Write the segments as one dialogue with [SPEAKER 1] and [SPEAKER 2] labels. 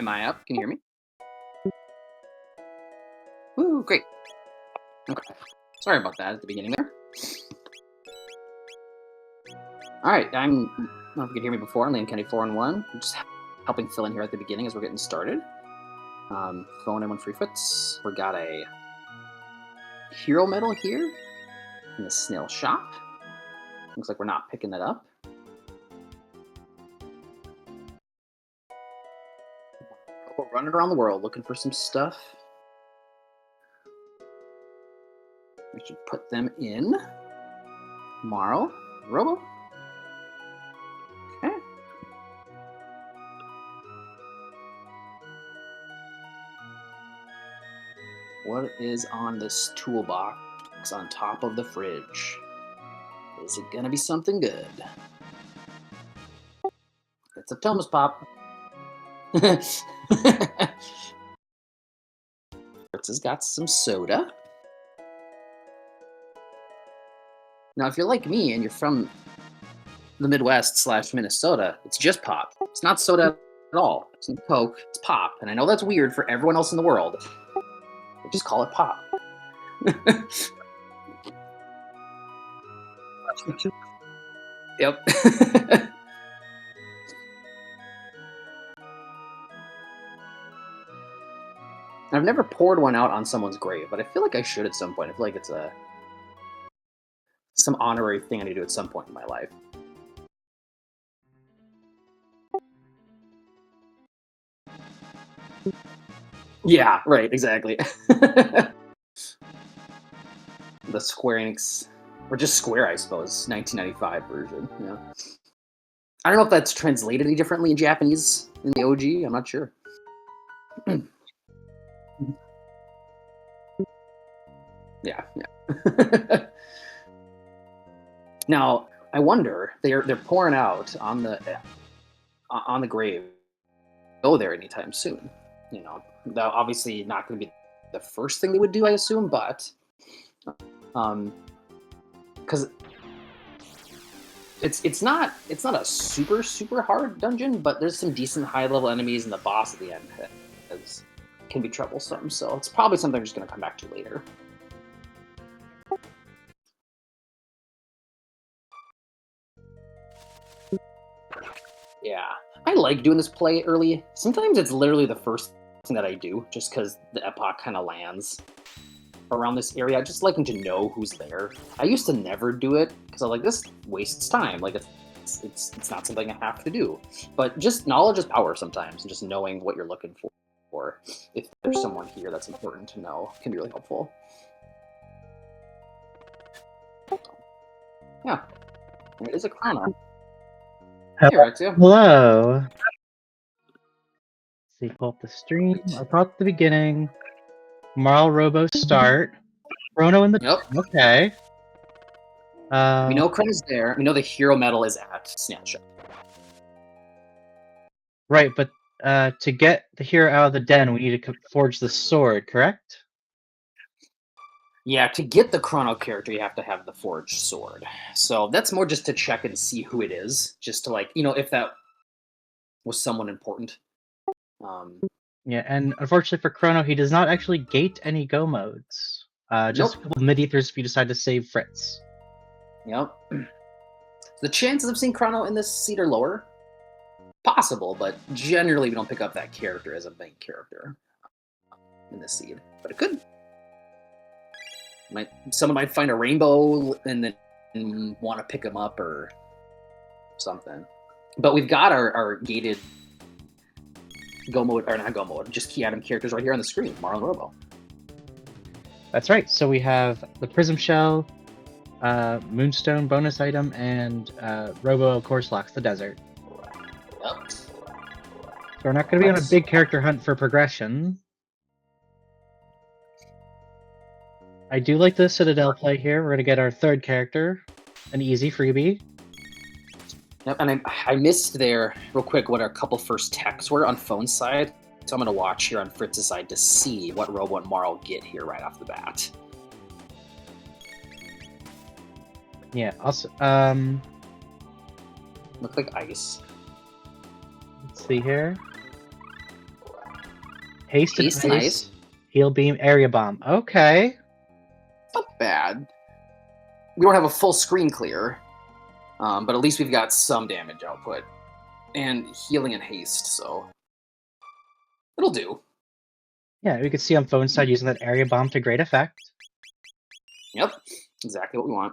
[SPEAKER 1] Am I up? Can you hear me? Woo, great. Okay. Sorry about that at the beginning there. Alright, I don't know if you could hear me before. I'm Kenny 4-1. I'm just helping fill in here at the beginning as we're getting started. Phone in one free fits. We got a hero medal here in the snail shop. Looks like we're not picking that up. We're running around the world looking for some stuff. We should put them in. Marl, Robo. Okay. What is on this toolbox on top of the fridge? Is it gonna be something good? It's a Thomas Pop. Fritz has got some soda. Now, if you're like me and you're from the Midwest / Minnesota, it's just pop. It's not soda at all. It's not Coke. It's pop. And I know that's weird for everyone else in the world. But just call it pop. Yep. I've never poured one out on someone's grave, but I feel like I should at some point. I feel like it's some honorary thing I need to do at some point in my life. Yeah, right, exactly. The Square Enix, or just Square, I suppose, 1995 version. Yeah. I don't know if that's translated any differently in Japanese in the OG. I'm not sure. Yeah. Now, I wonder, they're pouring out on the grave. Go there anytime soon. You know, that obviously not going to be the first thing they would do, I assume, but because it's not a super hard dungeon, but there's some decent high level enemies, and the boss at the end can be troublesome. So it's probably something I'm just going to come back to later. Yeah, I like doing this play early. Sometimes it's literally the first thing that I do, just because the epoch kind of lands around this area. I just like them to know who's there. I used to never do it because I'm like, this wastes time. Like it's not something I have to do. But just knowledge is power sometimes, and just knowing what you're looking for. If there's someone here that's important to know, can be really helpful. Yeah, and it is a chrono. Hey, Rexia.
[SPEAKER 2] Hello. Let's see, pull up the stream. I brought the beginning. Marl Robo start. Chrono in the okay.
[SPEAKER 1] We know Chrono's there. We know the hero medal is at Snapshot.
[SPEAKER 2] Right, but to get the hero out of the den, we need to forge the sword, correct?
[SPEAKER 1] Yeah, to get the Chrono character, you have to have the forged sword. So that's more just to check and see who it is, just to like, you know, if that was someone important.
[SPEAKER 2] Yeah, and unfortunately for Chrono, he does not actually gate any go modes. Just a couple of mid-ethers if you decide to save Fritz.
[SPEAKER 1] Yep. The chances of seeing Chrono in this seed are lower. Possible, but generally we don't pick up that character as a main character in this seed. But it could. Someone might find a rainbow and then want to pick him up or something. But we've got our gated go mode, or not go mode, just key item characters right here on the screen, Marl and Robo.
[SPEAKER 2] That's right. So we have the Prism Shell, Moonstone bonus item, and Robo, of course, locks the desert.
[SPEAKER 1] Yep.
[SPEAKER 2] So we're not going to be on a big character hunt for progression. I do like the Citadel play here. We're going to get our third character, an easy freebie.
[SPEAKER 1] Yep, and I missed there, real quick, what our couple first techs were on phone side. So I'm going to watch here on Fritz's side to see what Robo and Marl get here right off the bat.
[SPEAKER 2] Yeah, also,
[SPEAKER 1] look like ice.
[SPEAKER 2] Let's see here. Haste and
[SPEAKER 1] ice.
[SPEAKER 2] Heal beam, area bomb. Okay.
[SPEAKER 1] Not bad. We don't have a full screen clear. But at least we've got some damage output. And healing and haste, so it'll do.
[SPEAKER 2] Yeah, we could see on phone side using that area bomb to great effect.
[SPEAKER 1] Yep, exactly what we want.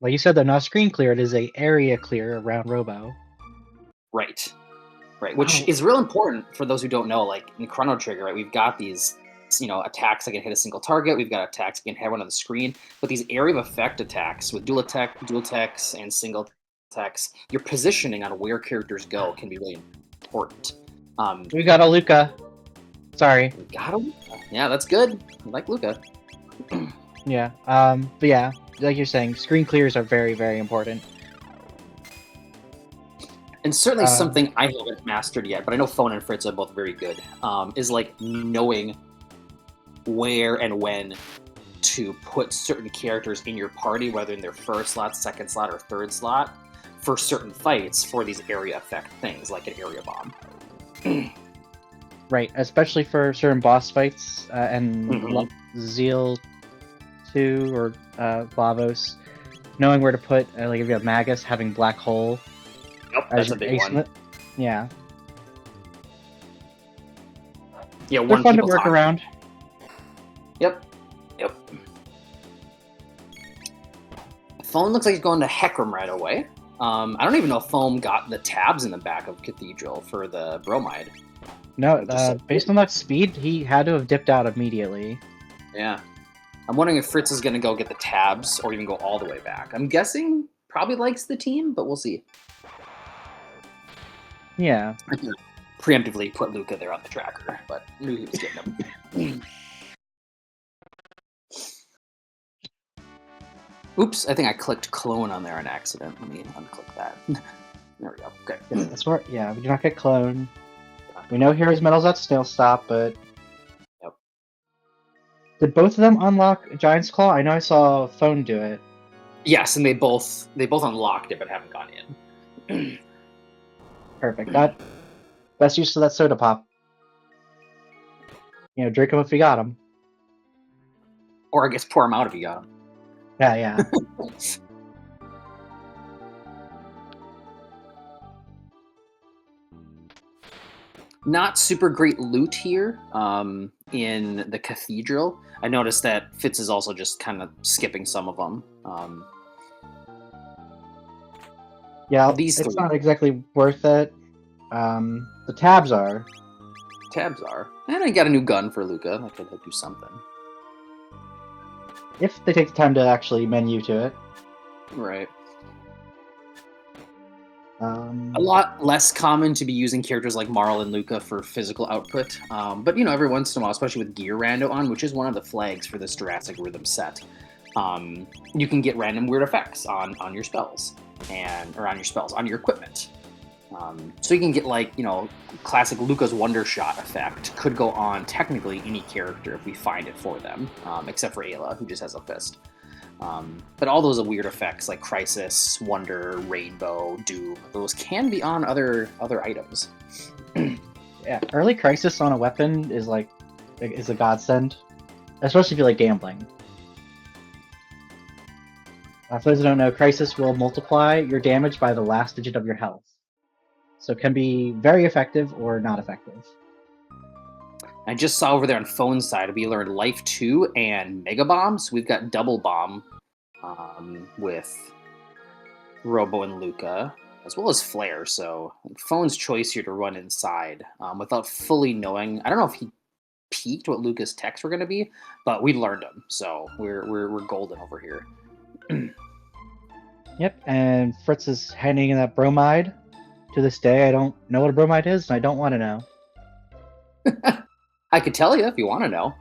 [SPEAKER 2] Like you said, though, not a screen clear, it is a area clear around Robo.
[SPEAKER 1] Right. Which is real important for those who don't know. Like in Chrono Trigger, right, we've got these, attacks that can hit a single target. We've got attacks that can hit one on the screen. But these area of effect attacks with dual attacks, and single attacks, your positioning on where characters go can be really important.
[SPEAKER 2] We got a Luca. Sorry.
[SPEAKER 1] We got him. Yeah, that's good. I like Luca.
[SPEAKER 2] Yeah. But yeah, like you're saying, screen clears are very, very important.
[SPEAKER 1] And certainly something I haven't mastered yet, but I know Phone and Fritz are both very good, is like knowing where and when to put certain characters in your party, whether in their first slot, second slot, or third slot, for certain fights for these area effect things, like an area bomb.
[SPEAKER 2] Right, especially for certain boss fights and Zeal 2 or Lavos, knowing where to put, like if you have Magus, having Black Hole.
[SPEAKER 1] Yep, that's a big one.
[SPEAKER 2] Yeah.
[SPEAKER 1] Yeah,
[SPEAKER 2] they're fun to work around.
[SPEAKER 1] Yep. Foam looks like he's going to Heckram right away. I don't even know if Foam got the tabs in the back of Cathedral for the bromide.
[SPEAKER 2] No, based on that speed, he had to have dipped out immediately.
[SPEAKER 1] Yeah. I'm wondering if Fritz is going to go get the tabs or even go all the way back. I'm guessing probably likes the team, but we'll see.
[SPEAKER 2] Yeah.
[SPEAKER 1] I can preemptively put Luca there on the tracker, but knew he was getting him. Oops, I think I clicked clone on there on accident. Let me unclick that. There we go. Okay.
[SPEAKER 2] Yeah, that's where, yeah, we do not get clone. We know Heroes Medals at Snail Stop, but...
[SPEAKER 1] Yep.
[SPEAKER 2] Did both of them unlock Giant's Claw? I know I saw Phone do it.
[SPEAKER 1] Yes, and they both unlocked it, but haven't gone in.
[SPEAKER 2] Perfect. That best use of that soda pop. Drink them if you got them.
[SPEAKER 1] Or I guess pour them out if you got them.
[SPEAKER 2] Yeah.
[SPEAKER 1] Not super great loot here in the Cathedral. I noticed that Fitz is also just kind of skipping some of them.
[SPEAKER 2] Yeah, it's not exactly worth it. The tabs are. And I got a new gun for Luca. I could do something. If they take the time to actually menu to it.
[SPEAKER 1] Right. A lot less common to be using characters like Marl and Luca for physical output. But, every once in a while, especially with Gear Rando on, which is one of the flags for this Jurassic Rhythm set, you can get random weird effects on your spells. On your equipment. So you can get classic Luca's Wonder Shot effect could go on technically any character if we find it for them, except for Ayla, who just has a fist. But all those weird effects like Crisis, Wonder, Rainbow, Doom, those can be on other items.
[SPEAKER 2] Yeah, early Crisis on a weapon is a godsend, especially if you like gambling. For those who don't know, Crisis will multiply your damage by the last digit of your health. So it can be very effective or not effective.
[SPEAKER 1] I just saw over there on Phone side, we learned Life 2 and Mega Bomb. So we've got Double Bomb with Robo and Luca, as well as Flare. So Phone's choice here to run inside without fully knowing. I don't know if he peeked what Luca's techs were going to be, but we learned them. So we're golden over here.
[SPEAKER 2] Yep, and Fritz is handing in that bromide. To this day, I don't know what a bromide is, and I don't want to know.
[SPEAKER 1] I could tell you if you want to know.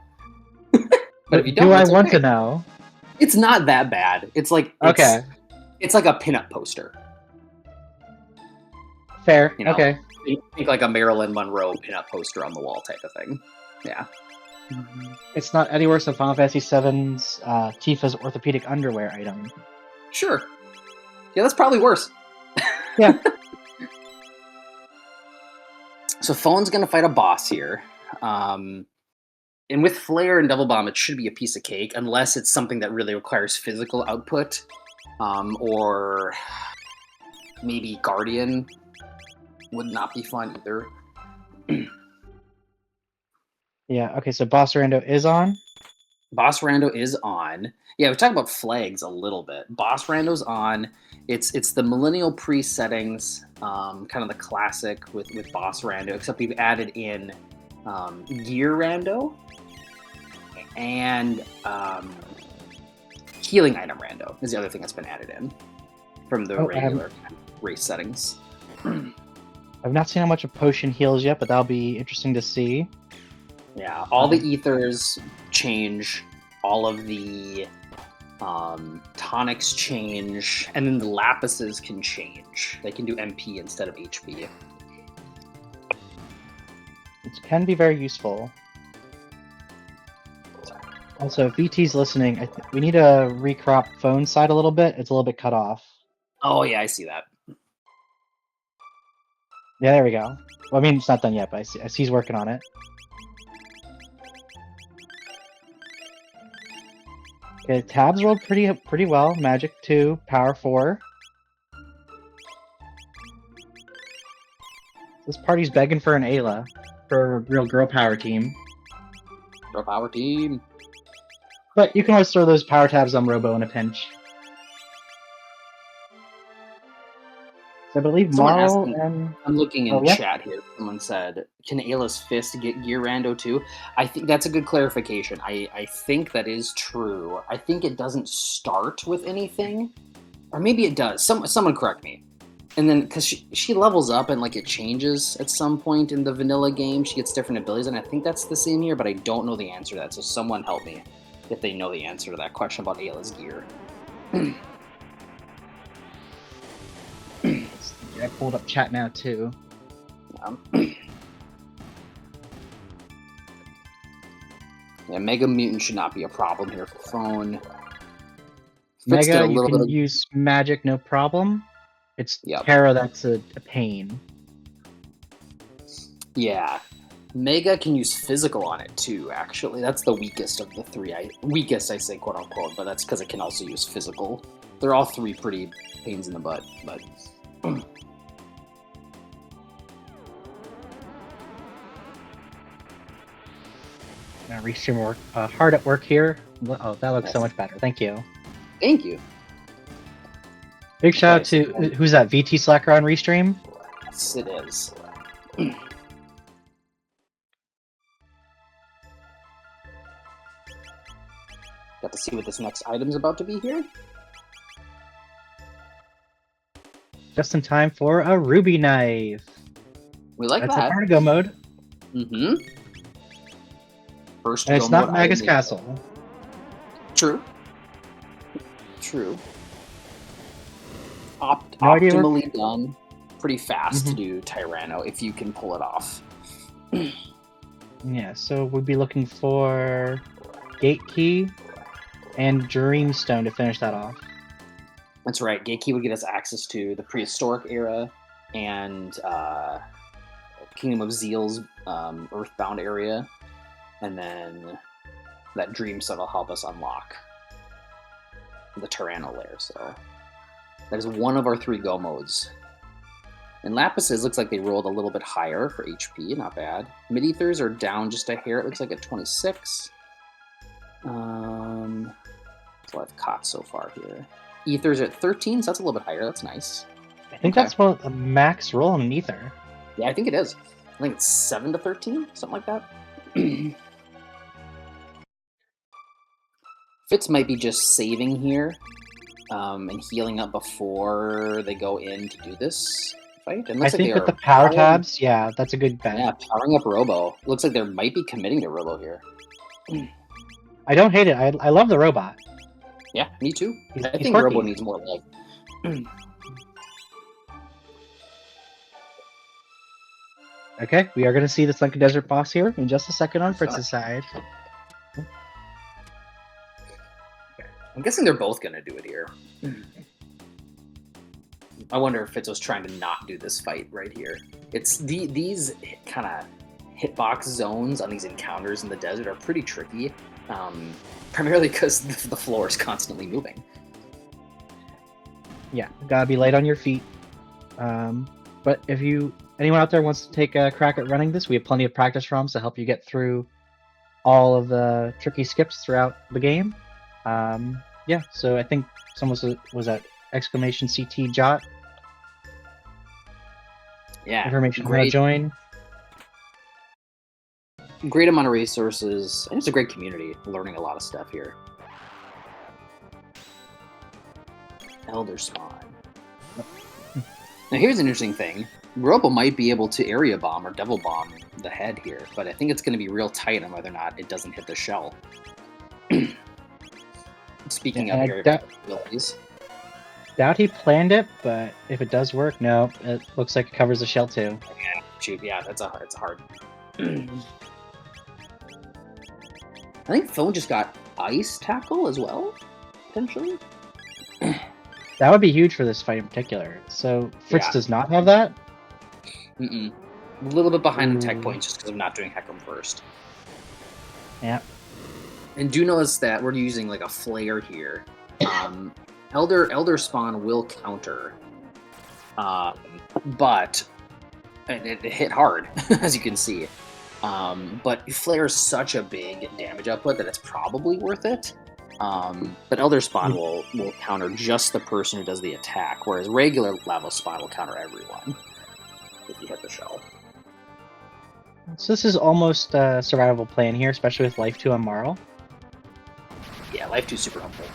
[SPEAKER 1] But if you don't,
[SPEAKER 2] do I want to know?
[SPEAKER 1] It's not that bad. It's like a pinup poster.
[SPEAKER 2] Fair. Okay.
[SPEAKER 1] You think like a Marilyn Monroe pinup poster on the wall type of thing. Yeah.
[SPEAKER 2] It's not any worse than Final Fantasy VII's Tifa's orthopedic underwear item.
[SPEAKER 1] Sure. Yeah, that's probably worse.
[SPEAKER 2] Yeah.
[SPEAKER 1] So Phone's going to fight a boss here. And with Flare and Double Bomb, it should be a piece of cake, unless it's something that really requires physical output. Or maybe Guardian would not be fun either.
[SPEAKER 2] Yeah, okay, so Boss Rando is on.
[SPEAKER 1] Boss Rando is on. Yeah, we talked about flags a little bit. Boss Rando's on. It's the millennial pre-settings, kind of the classic with Boss Rando, except we've added in Gear Rando and Healing Item Rando is the other thing that's been added in from the regular race settings.
[SPEAKER 2] I've not seen how much of Potion heals yet, but that'll be interesting to see.
[SPEAKER 1] Yeah, all the ethers change, all of the tonics change, and then the lapises can change. They can do MP instead of HP.
[SPEAKER 2] It can be very useful. Also, if VT's listening, we need to recrop phone side a little bit. It's a little bit cut off.
[SPEAKER 1] Oh yeah, I see that.
[SPEAKER 2] Yeah, there we go. Well, I mean, it's not done yet, but I see he's working on it. Okay, tabs rolled pretty well. Magic 2, Power 4. This party's begging for an Ayla for a real girl power team.
[SPEAKER 1] Girl power team.
[SPEAKER 2] But you can always throw those power tabs on Robo in a pinch. So I believe Marl and...
[SPEAKER 1] I'm looking in chat here. Someone said, can Ayla's Fist get Gear Rando too? I think that's a good clarification. I think that is true. I think it doesn't start with anything. Or maybe it does. Someone correct me. And then, because she levels up and like it changes at some point in the vanilla game. She gets different abilities, and I think that's the same here, but I don't know the answer to that. So someone help me if they know the answer to that question about Ayla's gear.
[SPEAKER 2] I pulled up chat now too.
[SPEAKER 1] Yeah, Mega Mutant should not be a problem here for phone.
[SPEAKER 2] Mega, you can use magic, no problem. It's Terra that's a pain.
[SPEAKER 1] Yeah. Mega can use physical on it too, actually. That's the weakest of the three. Weakest, I say, quote unquote, but that's because it can also use physical. They're all three pretty pains in the butt, but...
[SPEAKER 2] Restreamer hard at work here. Oh, that looks so much better. Thank you.
[SPEAKER 1] Thank you.
[SPEAKER 2] Big shout out to who's that? VTSlacker on Restream.
[SPEAKER 1] Yes, it is. Got to see what this next item's about to be here.
[SPEAKER 2] Just in time for a ruby knife.
[SPEAKER 1] We like that.
[SPEAKER 2] That's a part of go mode.
[SPEAKER 1] Mm-hmm. First,
[SPEAKER 2] and it's not Magus Castle.
[SPEAKER 1] True. True. Optimally done. Pretty fast to do Tyranno if you can pull it off.
[SPEAKER 2] Yeah, so we'd be looking for Gate Key and Dreamstone to finish that off.
[SPEAKER 1] That's right. Gate Key would get us access to the prehistoric era and Kingdom of Zeal's Earthbound area. And then that Dreamstone will help us unlock the Tyranno lair. So that is one of our three go modes. And Lapises looks like they rolled a little bit higher for HP. Not bad. Mid-Ethers are down just a hair. It looks like at 26. That's what I've caught so far here. Ethers are at 13, so that's a little bit higher. That's nice.
[SPEAKER 2] I think that's what a max roll on an Ether.
[SPEAKER 1] Yeah, I think it is. I think it's 7 to 13, something like that. Fitz might be just saving here and healing up before they go in to do this fight.
[SPEAKER 2] I think with the power tabs, yeah, that's a good bet.
[SPEAKER 1] Yeah, powering up Robo. Looks like they might be committing to Robo here.
[SPEAKER 2] I don't hate it. I love the robot.
[SPEAKER 1] Yeah, me too. I think
[SPEAKER 2] quirky.
[SPEAKER 1] Robo needs more love.
[SPEAKER 2] Okay, we are going to see the Sunken Desert boss here in just a second on Fritz's side.
[SPEAKER 1] I'm guessing they're both going to do it here. I wonder if Fitz was trying to not do this fight right here. It's these kind of hitbox zones on these encounters in the desert are pretty tricky, primarily because the floor is constantly moving.
[SPEAKER 2] Yeah, gotta be light on your feet. But if anyone out there wants to take a crack at running this, we have plenty of practice ROMs to help you get through all of the tricky skips throughout the game. Yeah, so I think someone was at exclamation CT Jot.
[SPEAKER 1] Yeah,
[SPEAKER 2] Information on how to join.
[SPEAKER 1] Great amount of resources, and it's a great community. Learning a lot of stuff here. Elder Spawn. Now here's an interesting thing. Robo might be able to area bomb or devil bomb the head here, but I think it's going to be real tight on whether or not it doesn't hit the shell. Speaking of area abilities.
[SPEAKER 2] Doubt he planned it, but if it does work, no, it looks like it covers the shell too.
[SPEAKER 1] Yeah, shoot, yeah, it's hard. I think Phone just got Ice Tackle as well, potentially.
[SPEAKER 2] That would be huge for this fight in particular. So Fritz does not have that?
[SPEAKER 1] A little bit behind in tech points just because I'm not doing Heck'em first.
[SPEAKER 2] Yeah.
[SPEAKER 1] And do notice that we're using like a flare here. Elder Spawn will counter. But it hit hard, as you can see. But flare is such a big damage output that it's probably worth it. But Elder Spawn will counter just the person who does the attack, whereas regular Lava Spawn will counter everyone if you hit the shell.
[SPEAKER 2] So this is almost a survivable plan here, especially with Life 2 on Marl.
[SPEAKER 1] Yeah, Life 2 is super helpful.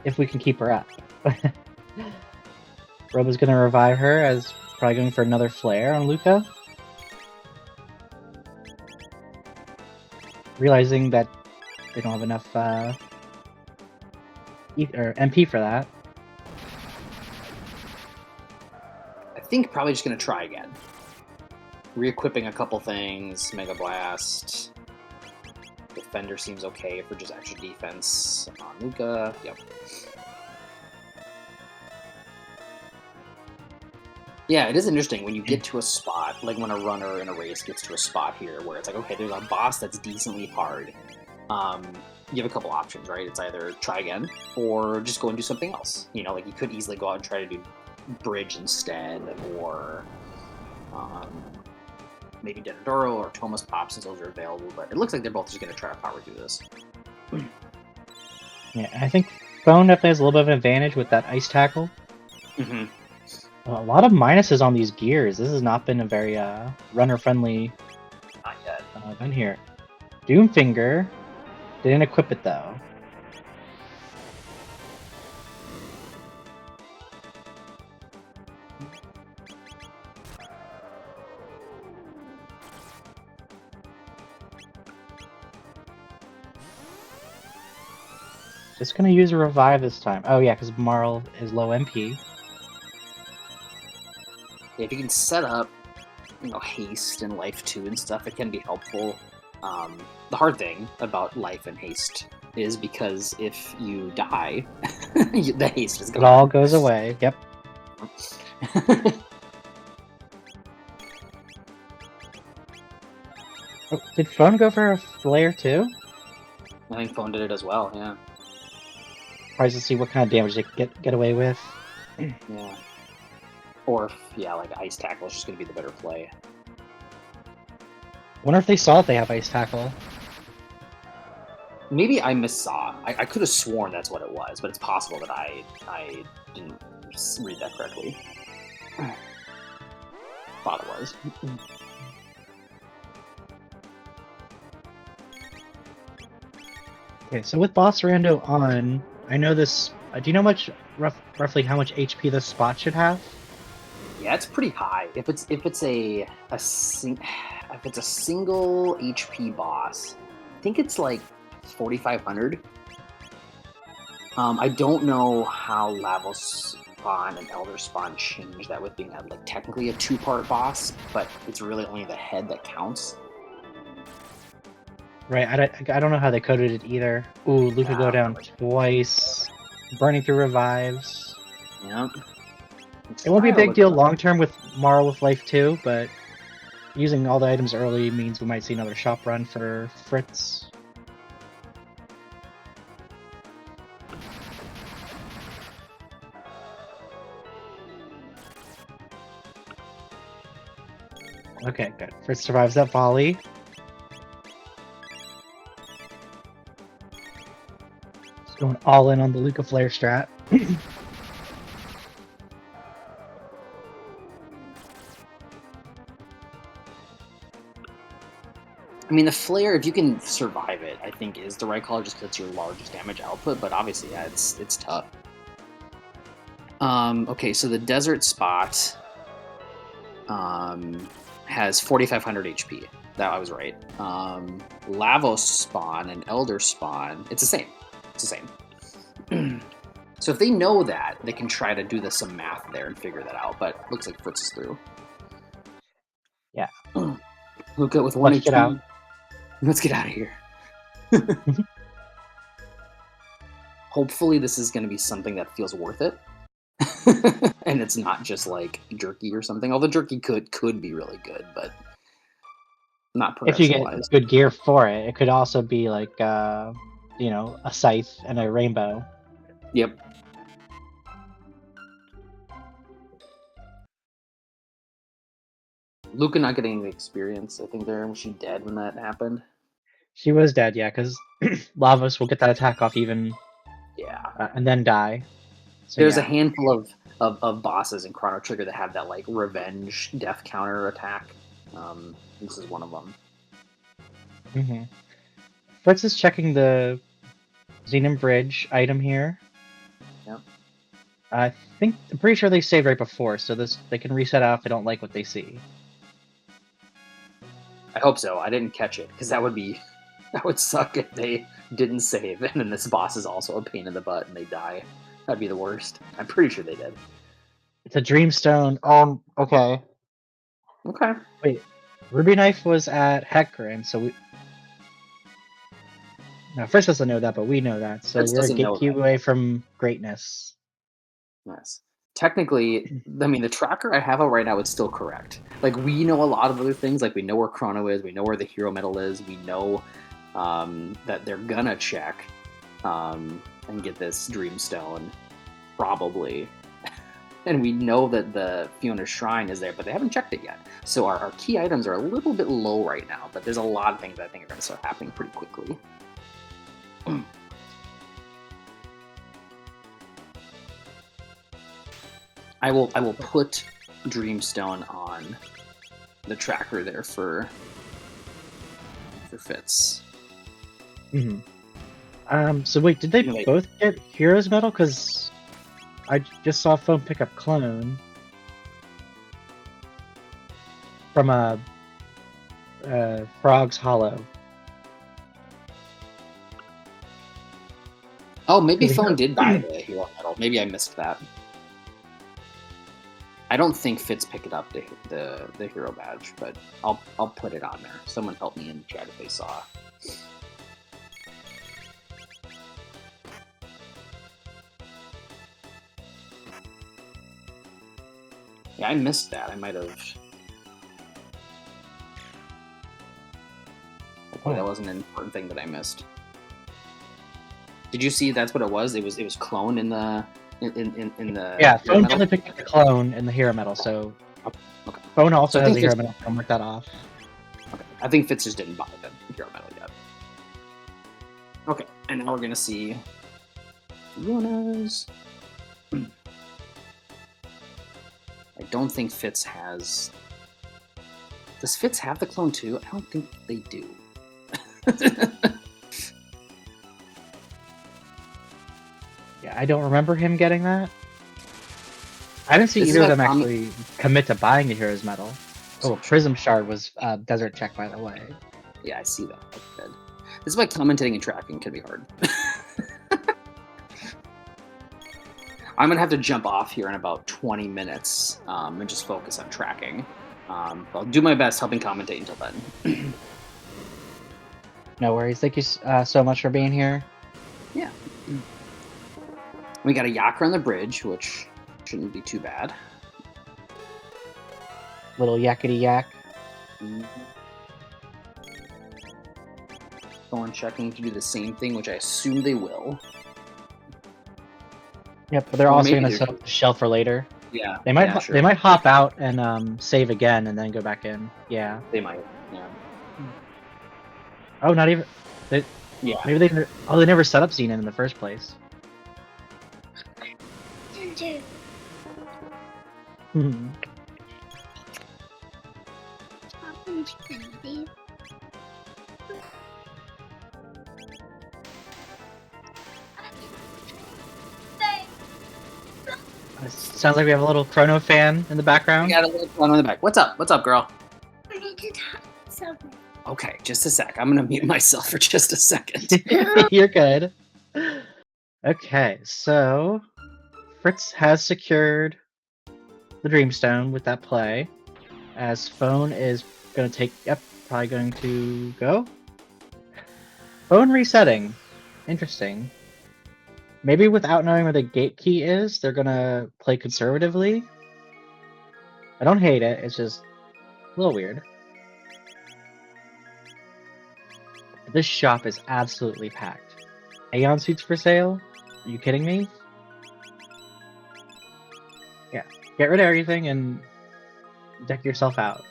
[SPEAKER 2] If we can keep her up. Robo's going to revive her as probably going for another flare on Luca. Realizing that they don't have enough MP for that.
[SPEAKER 1] I think probably just going to try again. Re-equipping a couple things, Mega Blast. Defender seems okay for just extra defense on Luca. Yep. Yeah, it is interesting when you get to a spot, like when a runner in a race gets to a spot here where it's like, okay, there's a boss that's decently hard. You have a couple options, right? It's either try again or just go and do something else. You know, like you could easily go out and try to do Bridge instead, or maybe Denadoro or Thomas Pop since those are available, but it looks like they're both just going to try to power through this.
[SPEAKER 2] Yeah, I think Phone definitely has a little bit of an advantage with that Ice Tackle.
[SPEAKER 1] Mm-hmm.
[SPEAKER 2] A lot of minuses on these gears. This has not been a very runner-friendly event here. Doomfinger didn't equip it though. Just gonna use a revive this time. Oh yeah, because Marl is low MP.
[SPEAKER 1] If you can set up, haste and life 2 and stuff, it can be helpful. The hard thing about life and haste is because if you die, the haste is gone.
[SPEAKER 2] It all goes away. Yep. Oh, did Phone go for a flare too?
[SPEAKER 1] I think Phone did it as well. Yeah.
[SPEAKER 2] Tries to see what kind of damage they can get away with.
[SPEAKER 1] Yeah. Or if, like Ice Tackle is just going to be the better play.
[SPEAKER 2] Wonder if they saw that they have Ice Tackle.
[SPEAKER 1] Maybe I missaw. I could have sworn that's what it was, but it's possible that I didn't read that correctly. Thought it was.
[SPEAKER 2] Okay, so with Boss Rando on, I know this. Do you know roughly how much HP this spot should have?
[SPEAKER 1] Yeah, it's pretty high. If it's a single HP boss, I think it's like 4,500. I don't know how Lava Spawn and Elder Spawn change that with being like technically a 2-part boss, but it's really only the head that counts.
[SPEAKER 2] Right, I don't know how they coded it either. Ooh, Luca go down twice, burning through revives.
[SPEAKER 1] Yep.
[SPEAKER 2] It won't be a big deal long term with Marl with Life 2, but using all the items early means we might see another shop run for Fritz. Okay, good. Fritz survives that volley. Just going all in on the Luca Flare strat.
[SPEAKER 1] I mean, the flare, if you can survive it, I think is the right call, just because it's your largest damage output. But obviously, yeah, it's tough. Okay, so the desert spot has 4,500 HP. That I was right. Lavos spawn and Elder spawn, it's the same. It's the same. So if they know that, they can try to do some math there and figure that out. But looks like Fritz is through.
[SPEAKER 2] Yeah.
[SPEAKER 1] Luca with
[SPEAKER 2] Let's
[SPEAKER 1] 1
[SPEAKER 2] get
[SPEAKER 1] HP.
[SPEAKER 2] out.
[SPEAKER 1] Let's get out of here. Hopefully this is going to be something that feels worth it. And it's not just like jerky or something. Although jerky could be really good, but not
[SPEAKER 2] If you get
[SPEAKER 1] progression-wise.
[SPEAKER 2] good gear for it, it could also be like, you know, a scythe and a rainbow.
[SPEAKER 1] Yep. Luca not getting any experience. I think was she dead when that happened?
[SPEAKER 2] She was dead, yeah, because Lavos will get that attack off even,
[SPEAKER 1] Yeah.
[SPEAKER 2] and then die. So,
[SPEAKER 1] There's
[SPEAKER 2] yeah.
[SPEAKER 1] a handful of bosses in Chrono Trigger that have that like revenge death counter attack. This is one of them.
[SPEAKER 2] Mm-hmm. Fritz is checking the Xenon Bridge item here.
[SPEAKER 1] Yep.
[SPEAKER 2] I'm pretty sure they saved right before, so they can reset out if they don't like what they see.
[SPEAKER 1] I hope so. I didn't catch it because that would suck if they didn't save and then this boss is also a pain in the butt and they die. That'd be the worst. I'm pretty sure they did.
[SPEAKER 2] It's a Dreamstone. Okay.
[SPEAKER 1] Okay.
[SPEAKER 2] Wait, Ruby Knife was at Hecarim, so we. Now, Fritz doesn't know that, but we know that. So
[SPEAKER 1] Fritz
[SPEAKER 2] we're a
[SPEAKER 1] doesn't know
[SPEAKER 2] gatekeep
[SPEAKER 1] that.
[SPEAKER 2] away from greatness.
[SPEAKER 1] Yes. Technically, I mean, the tracker I have out right now is still correct. Like, we know a lot of other things. Like, we know where Chrono is. We know where the hero medal is. We know that they're gonna check and get this Dreamstone, probably. And we know that the Fiona Shrine is there, but they haven't checked it yet. So our key items are a little bit low right now, but there's a lot of things that I think are going to start happening pretty quickly. I will put Dreamstone on the tracker there for Fitz.
[SPEAKER 2] Mm-hmm. So wait, did they both get Hero's Medal? Because I just saw Phone pick up Clone from a Frog's Hollow.
[SPEAKER 1] Oh, maybe Phone did buy the hero medal. Maybe I missed that. I don't think Fitz picked up the hero badge, but I'll put it on there. Someone help me in the chat if they saw. Yeah, I missed that. I might have. Hopefully that wasn't an important thing that I missed. Did you see that's what it was? It was clone in the
[SPEAKER 2] Yeah, Phone definitely picked up the clone in the hero medal, so
[SPEAKER 1] okay.
[SPEAKER 2] Phone also has a hero medal. I'll mark that off.
[SPEAKER 1] Okay. I think Fitz just didn't buy the hero medal yet. Okay, and now we're gonna see Fiona's. I don't think Fitz has. Does Fitz have the clone too? I don't think they do.
[SPEAKER 2] Yeah, I don't remember him getting that. I didn't see either of them actually commit to buying the Hero's Medal. Oh, Prism Shard was Desert Check, by the way.
[SPEAKER 1] Yeah, I see that. That's good. This is why commentating and tracking can be hard. I'm going to have to jump off here in about 20 minutes and just focus on tracking. I'll do my best helping commentate until then.
[SPEAKER 2] No worries. Thank you so much for being here.
[SPEAKER 1] Yeah. We got a Yakker on the bridge, which shouldn't be too bad.
[SPEAKER 2] Little yakety yak.
[SPEAKER 1] Thorn checking to do the same thing, which I assume they will.
[SPEAKER 2] Yep, but they're also going to set up the shell for later.
[SPEAKER 1] Yeah.
[SPEAKER 2] They might
[SPEAKER 1] Yeah, sure.
[SPEAKER 2] they might hop out and save again and then go back in. Yeah.
[SPEAKER 1] They might. Yeah.
[SPEAKER 2] Oh, not even.
[SPEAKER 1] Yeah.
[SPEAKER 2] Maybe they never set up Xenon in the first place. Hmm. It sounds like we have a little Chrono fan in the
[SPEAKER 1] We
[SPEAKER 2] background.
[SPEAKER 1] got a little one on the back. What's up? What's up, girl?
[SPEAKER 3] I need to talk something.
[SPEAKER 1] Okay, just a sec. I'm gonna mute myself for just a second.
[SPEAKER 2] You're good. Okay, so Fritz has secured the Dreamstone with that play. As Phone is gonna take, probably going to go. Phone resetting. Interesting. Maybe without knowing where the gate key is, they're gonna play conservatively. I don't hate it, it's just a little weird. This shop is absolutely packed. Aeon suits for sale? Are you kidding me? Yeah, get rid of everything and deck yourself out.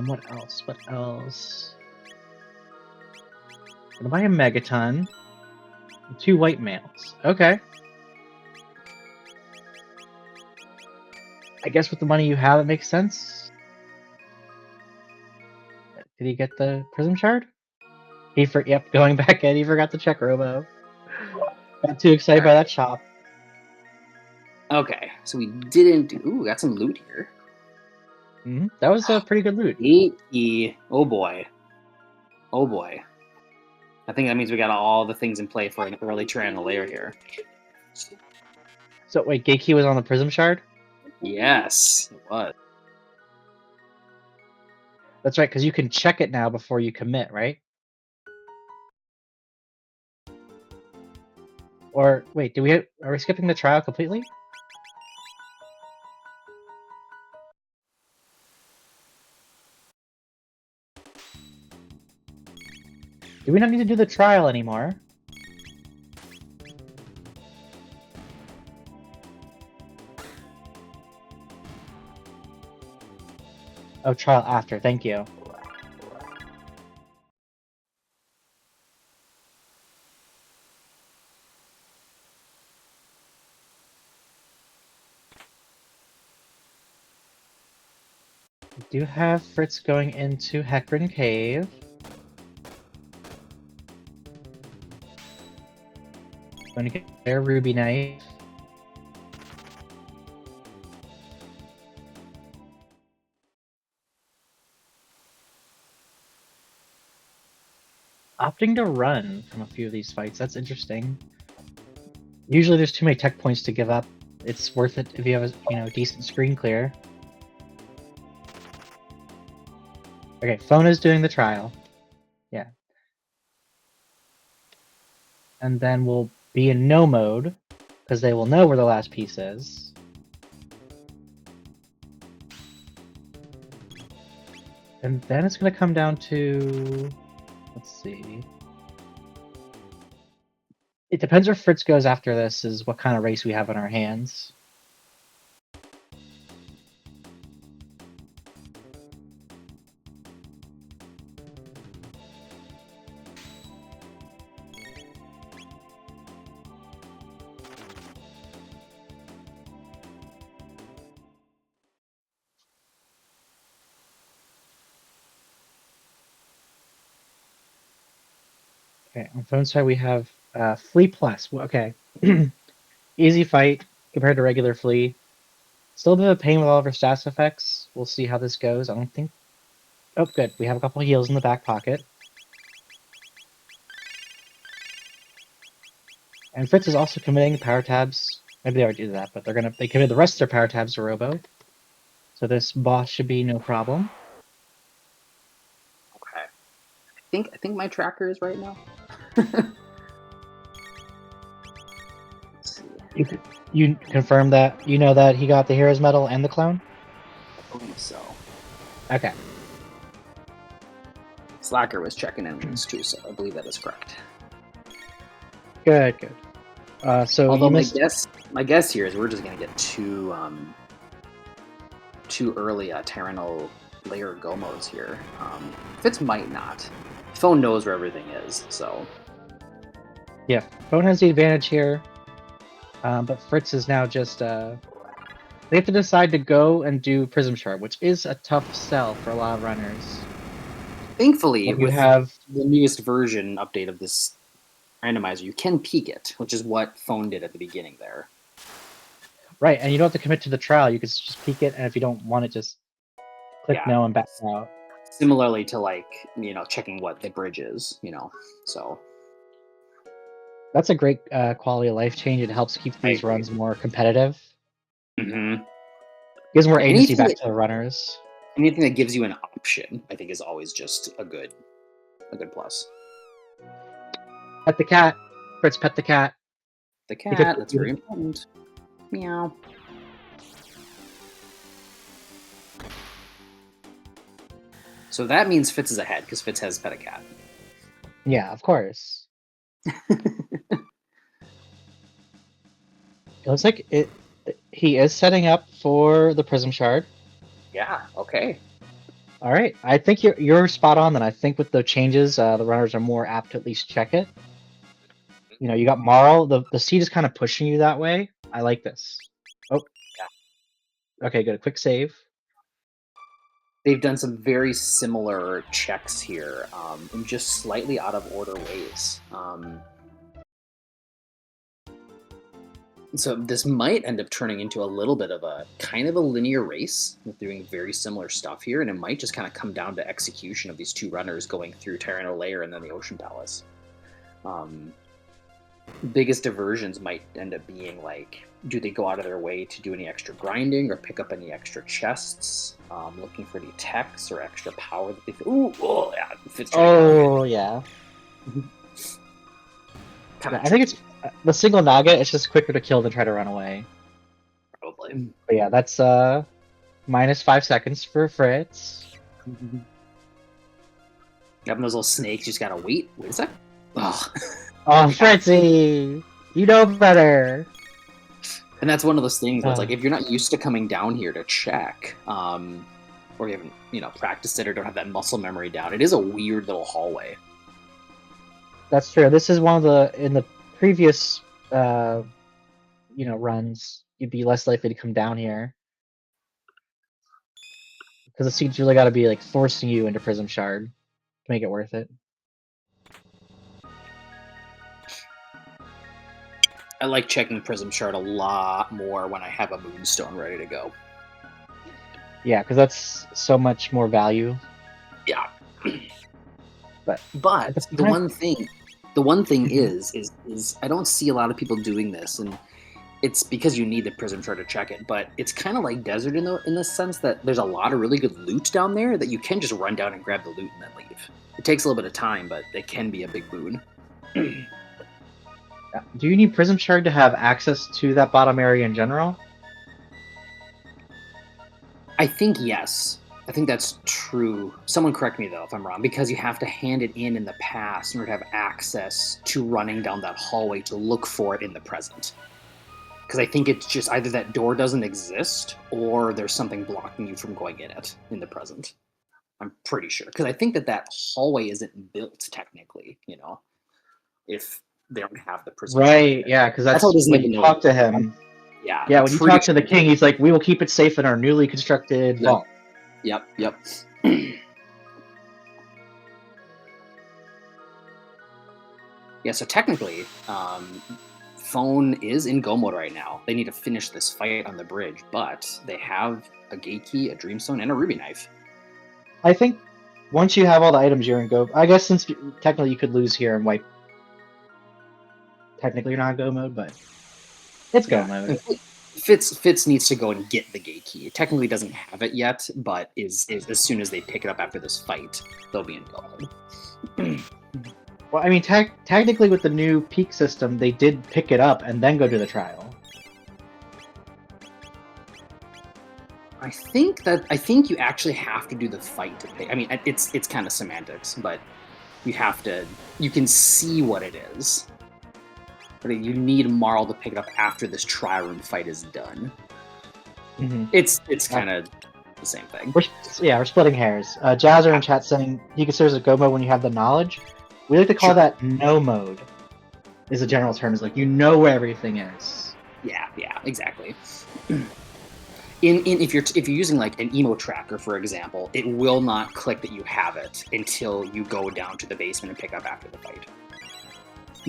[SPEAKER 2] What else? What else? I'm gonna buy a Megaton. And 2 white males. Okay. I guess with the money you have, it makes sense. Did he get the Prism Shard? Yep, going back in. He forgot to check Robo. Got too excited by that shop.
[SPEAKER 1] Okay, so we didn't do. Ooh, got some loot here.
[SPEAKER 2] That was a pretty good loot.
[SPEAKER 1] 8E. Oh boy. Oh boy. I think that means we got all the things in play for an early triangle layer here.
[SPEAKER 2] So wait, Geiki was on the Prism Shard?
[SPEAKER 1] Yes, it was.
[SPEAKER 2] That's right, because you can check it now before you commit, right? Or wait, are we skipping the trial completely? Do we not need to do the trial anymore? Oh, trial after, thank you. We do have Fritz going into Hecarim Cave. Going to get their Ruby Knife. Opting to run from a few of these fights, that's interesting. Usually there's too many tech points to give up. It's worth it if you have a decent screen clear. Okay, Phone is doing the trial. Yeah. And then we'll be in no mode, because they will know where the last piece is. And then it's going to come down to... Let's see. It depends where Fritz goes after this, is what kind of race we have on our hands. Okay, on phone side we have Flea Plus. Okay. Easy fight compared to regular Flea. Still a bit of pain with all of her stats effects. We'll see how this goes. I don't think... Oh, good. We have a couple heals in the back pocket. And Fritz is also committing power tabs. Maybe they already did that, but they committed the rest of their power tabs to Robo. So this boss should be no problem.
[SPEAKER 1] Okay. I think my tracker is right now. Let's see.
[SPEAKER 2] You confirm that you know that he got the Hero's Medal and the clone?
[SPEAKER 1] I believe so.
[SPEAKER 2] Okay.
[SPEAKER 1] Slacker was checking in with this too, so I believe that is correct.
[SPEAKER 2] Good, good. So
[SPEAKER 1] Although
[SPEAKER 2] you
[SPEAKER 1] my
[SPEAKER 2] missed...
[SPEAKER 1] guess My guess here is we're just gonna get too early Tyranno layer go modes here. Fitz might not. Phone knows where everything is, so
[SPEAKER 2] Yeah, Phone has the advantage here, but Fritz is now just. They have to decide to go and do Prism Shard, which is a tough sell for a lot of runners.
[SPEAKER 1] thankfully,
[SPEAKER 2] But you
[SPEAKER 1] with
[SPEAKER 2] have
[SPEAKER 1] the newest version update of this randomizer, you can peek it, which is what Phone did at the beginning there.
[SPEAKER 2] right, and you don't have to commit to the trial. You can just peek it, and if you don't want it, just click
[SPEAKER 1] Yeah.
[SPEAKER 2] no and back out.
[SPEAKER 1] Similarly to like checking what the bridge is, so.
[SPEAKER 2] That's a great quality of life change. It helps keep these
[SPEAKER 1] agree.
[SPEAKER 2] runs more competitive.
[SPEAKER 1] Mm-hmm.
[SPEAKER 2] Gives more agency
[SPEAKER 1] Anything
[SPEAKER 2] back to the runners.
[SPEAKER 1] Anything that gives you an option, I think, is always just a good plus.
[SPEAKER 2] Pet the cat. Fritz, pet the cat.
[SPEAKER 1] The cat, that's very important. Meow. So that means Fitz is ahead, because Fitz has pet a cat.
[SPEAKER 2] Yeah, of course. It looks like he is setting up for the Prism Shard.
[SPEAKER 1] Yeah, okay.
[SPEAKER 2] All right, I think you're spot on. Then I think with the changes, the runners are more apt to at least check it. You got Marl. The seed is kind of pushing you that way. I like this. Oh, yeah. Okay, good. Quick save.
[SPEAKER 1] They've done some very similar checks here, in just slightly out of order ways. So this might end up turning into a little bit of a kind of a linear race with doing very similar stuff here, and it might just kind of come down to execution of these two runners going through Tyranno Lair and then the Ocean Palace. Biggest diversions might end up being like, do they go out of their way to do any extra grinding or pick up any extra chests, looking for any techs or extra power that they feel. Oh yeah, Fitz.
[SPEAKER 2] Oh yeah. I think it's the single Naga. It's just quicker to kill than try to run away.
[SPEAKER 1] Probably.
[SPEAKER 2] But yeah, that's -5 seconds for Fritz.
[SPEAKER 1] Yep, and those little snakes, you just gotta wait. Wait a sec. Oh.
[SPEAKER 2] Oh, Fritzy! You know better!
[SPEAKER 1] And that's one of those things where it's like, if you're not used to coming down here to check, or you haven't, practiced it or don't have that muscle memory down, it is a weird little hallway.
[SPEAKER 2] That's true. This is one of in the previous, runs, you'd be less likely to come down here. Because the seed's really got to be, like, forcing you into Prism Shard to make it worth it.
[SPEAKER 1] I like checking Prism Shard a lot more when I have a Moonstone ready to go.
[SPEAKER 2] Yeah, because that's so much more value.
[SPEAKER 1] Yeah.
[SPEAKER 2] But
[SPEAKER 1] the one thing is I don't see a lot of people doing this, and it's because you need the Prism Shard to check it, but it's kind of like Desert in the sense that there's a lot of really good loot down there that you can just run down and grab the loot and then leave. It takes a little bit of time, but it can be a big boon.
[SPEAKER 2] Do you need Prism Shard to have access to that bottom area in general?
[SPEAKER 1] I think yes. I think that's true. Someone correct me, though, if I'm wrong, because you have to hand it in the past in order to have access to running down that hallway to look for it in the present. Because I think it's just either that door doesn't exist or there's something blocking you from going in it in the present. I'm pretty sure. Because I think that hallway isn't built, technically, if they don't have the Prism.
[SPEAKER 2] Right, yeah, because that's when you talk to him. Yeah, when you talk to the king, he's like, we will keep it safe in our newly constructed vault.
[SPEAKER 1] Yep. Yeah, so technically, Phone is in go mode right now. They need to finish this fight on the bridge, but they have a gate key, a Dreamstone, and a Ruby Knife.
[SPEAKER 2] I think once you have all the items, you're in go. I guess since technically you could lose here and wipe. Technically, you're not in go mode, but it's go mode.
[SPEAKER 1] Fitz needs to go and get the gate key. It technically doesn't have it yet, but is as soon as they pick it up after this fight, they'll be in go mode.
[SPEAKER 2] Well, I mean, technically with the new peak system, they did pick it up and then go to the trial.
[SPEAKER 1] I think you actually have to do the fight to pick. I mean, it's kind of semantics, but you can see what it is. but you need Marl to pick it up after this tri-room fight is done.
[SPEAKER 2] Mm-hmm.
[SPEAKER 1] It's kind of the same thing.
[SPEAKER 2] We're splitting hairs. Jazzer in chat saying he considers it go mode when you have the knowledge. We like to call that no mode. Is a general term. Is like you know where everything is.
[SPEAKER 1] Yeah, exactly. If you're using like an emo tracker, for example, it will not click that you have it until you go down to the basement and pick up after the fight.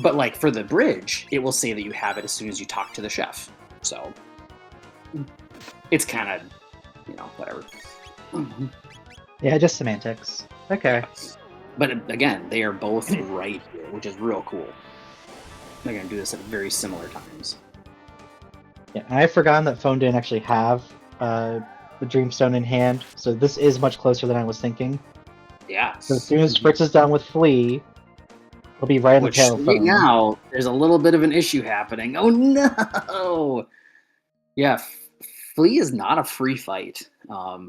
[SPEAKER 1] But like for the bridge, it will say that you have it as soon as you talk to the chef. So it's kind of, whatever.
[SPEAKER 2] Yeah, just semantics. Okay.
[SPEAKER 1] But again, they are both right here, which is real cool. They're going to do this at very similar times.
[SPEAKER 2] Yeah, I've forgotten that phone didn't actually have the Dreamstone in hand, so this is much closer than I was thinking.
[SPEAKER 1] Yeah.
[SPEAKER 2] So as soon as Fritz is done with Flea, he'll be right on the tail of phone.
[SPEAKER 1] Now, there's a little bit of an issue happening. Oh no! Yeah, Flea is not a free fight.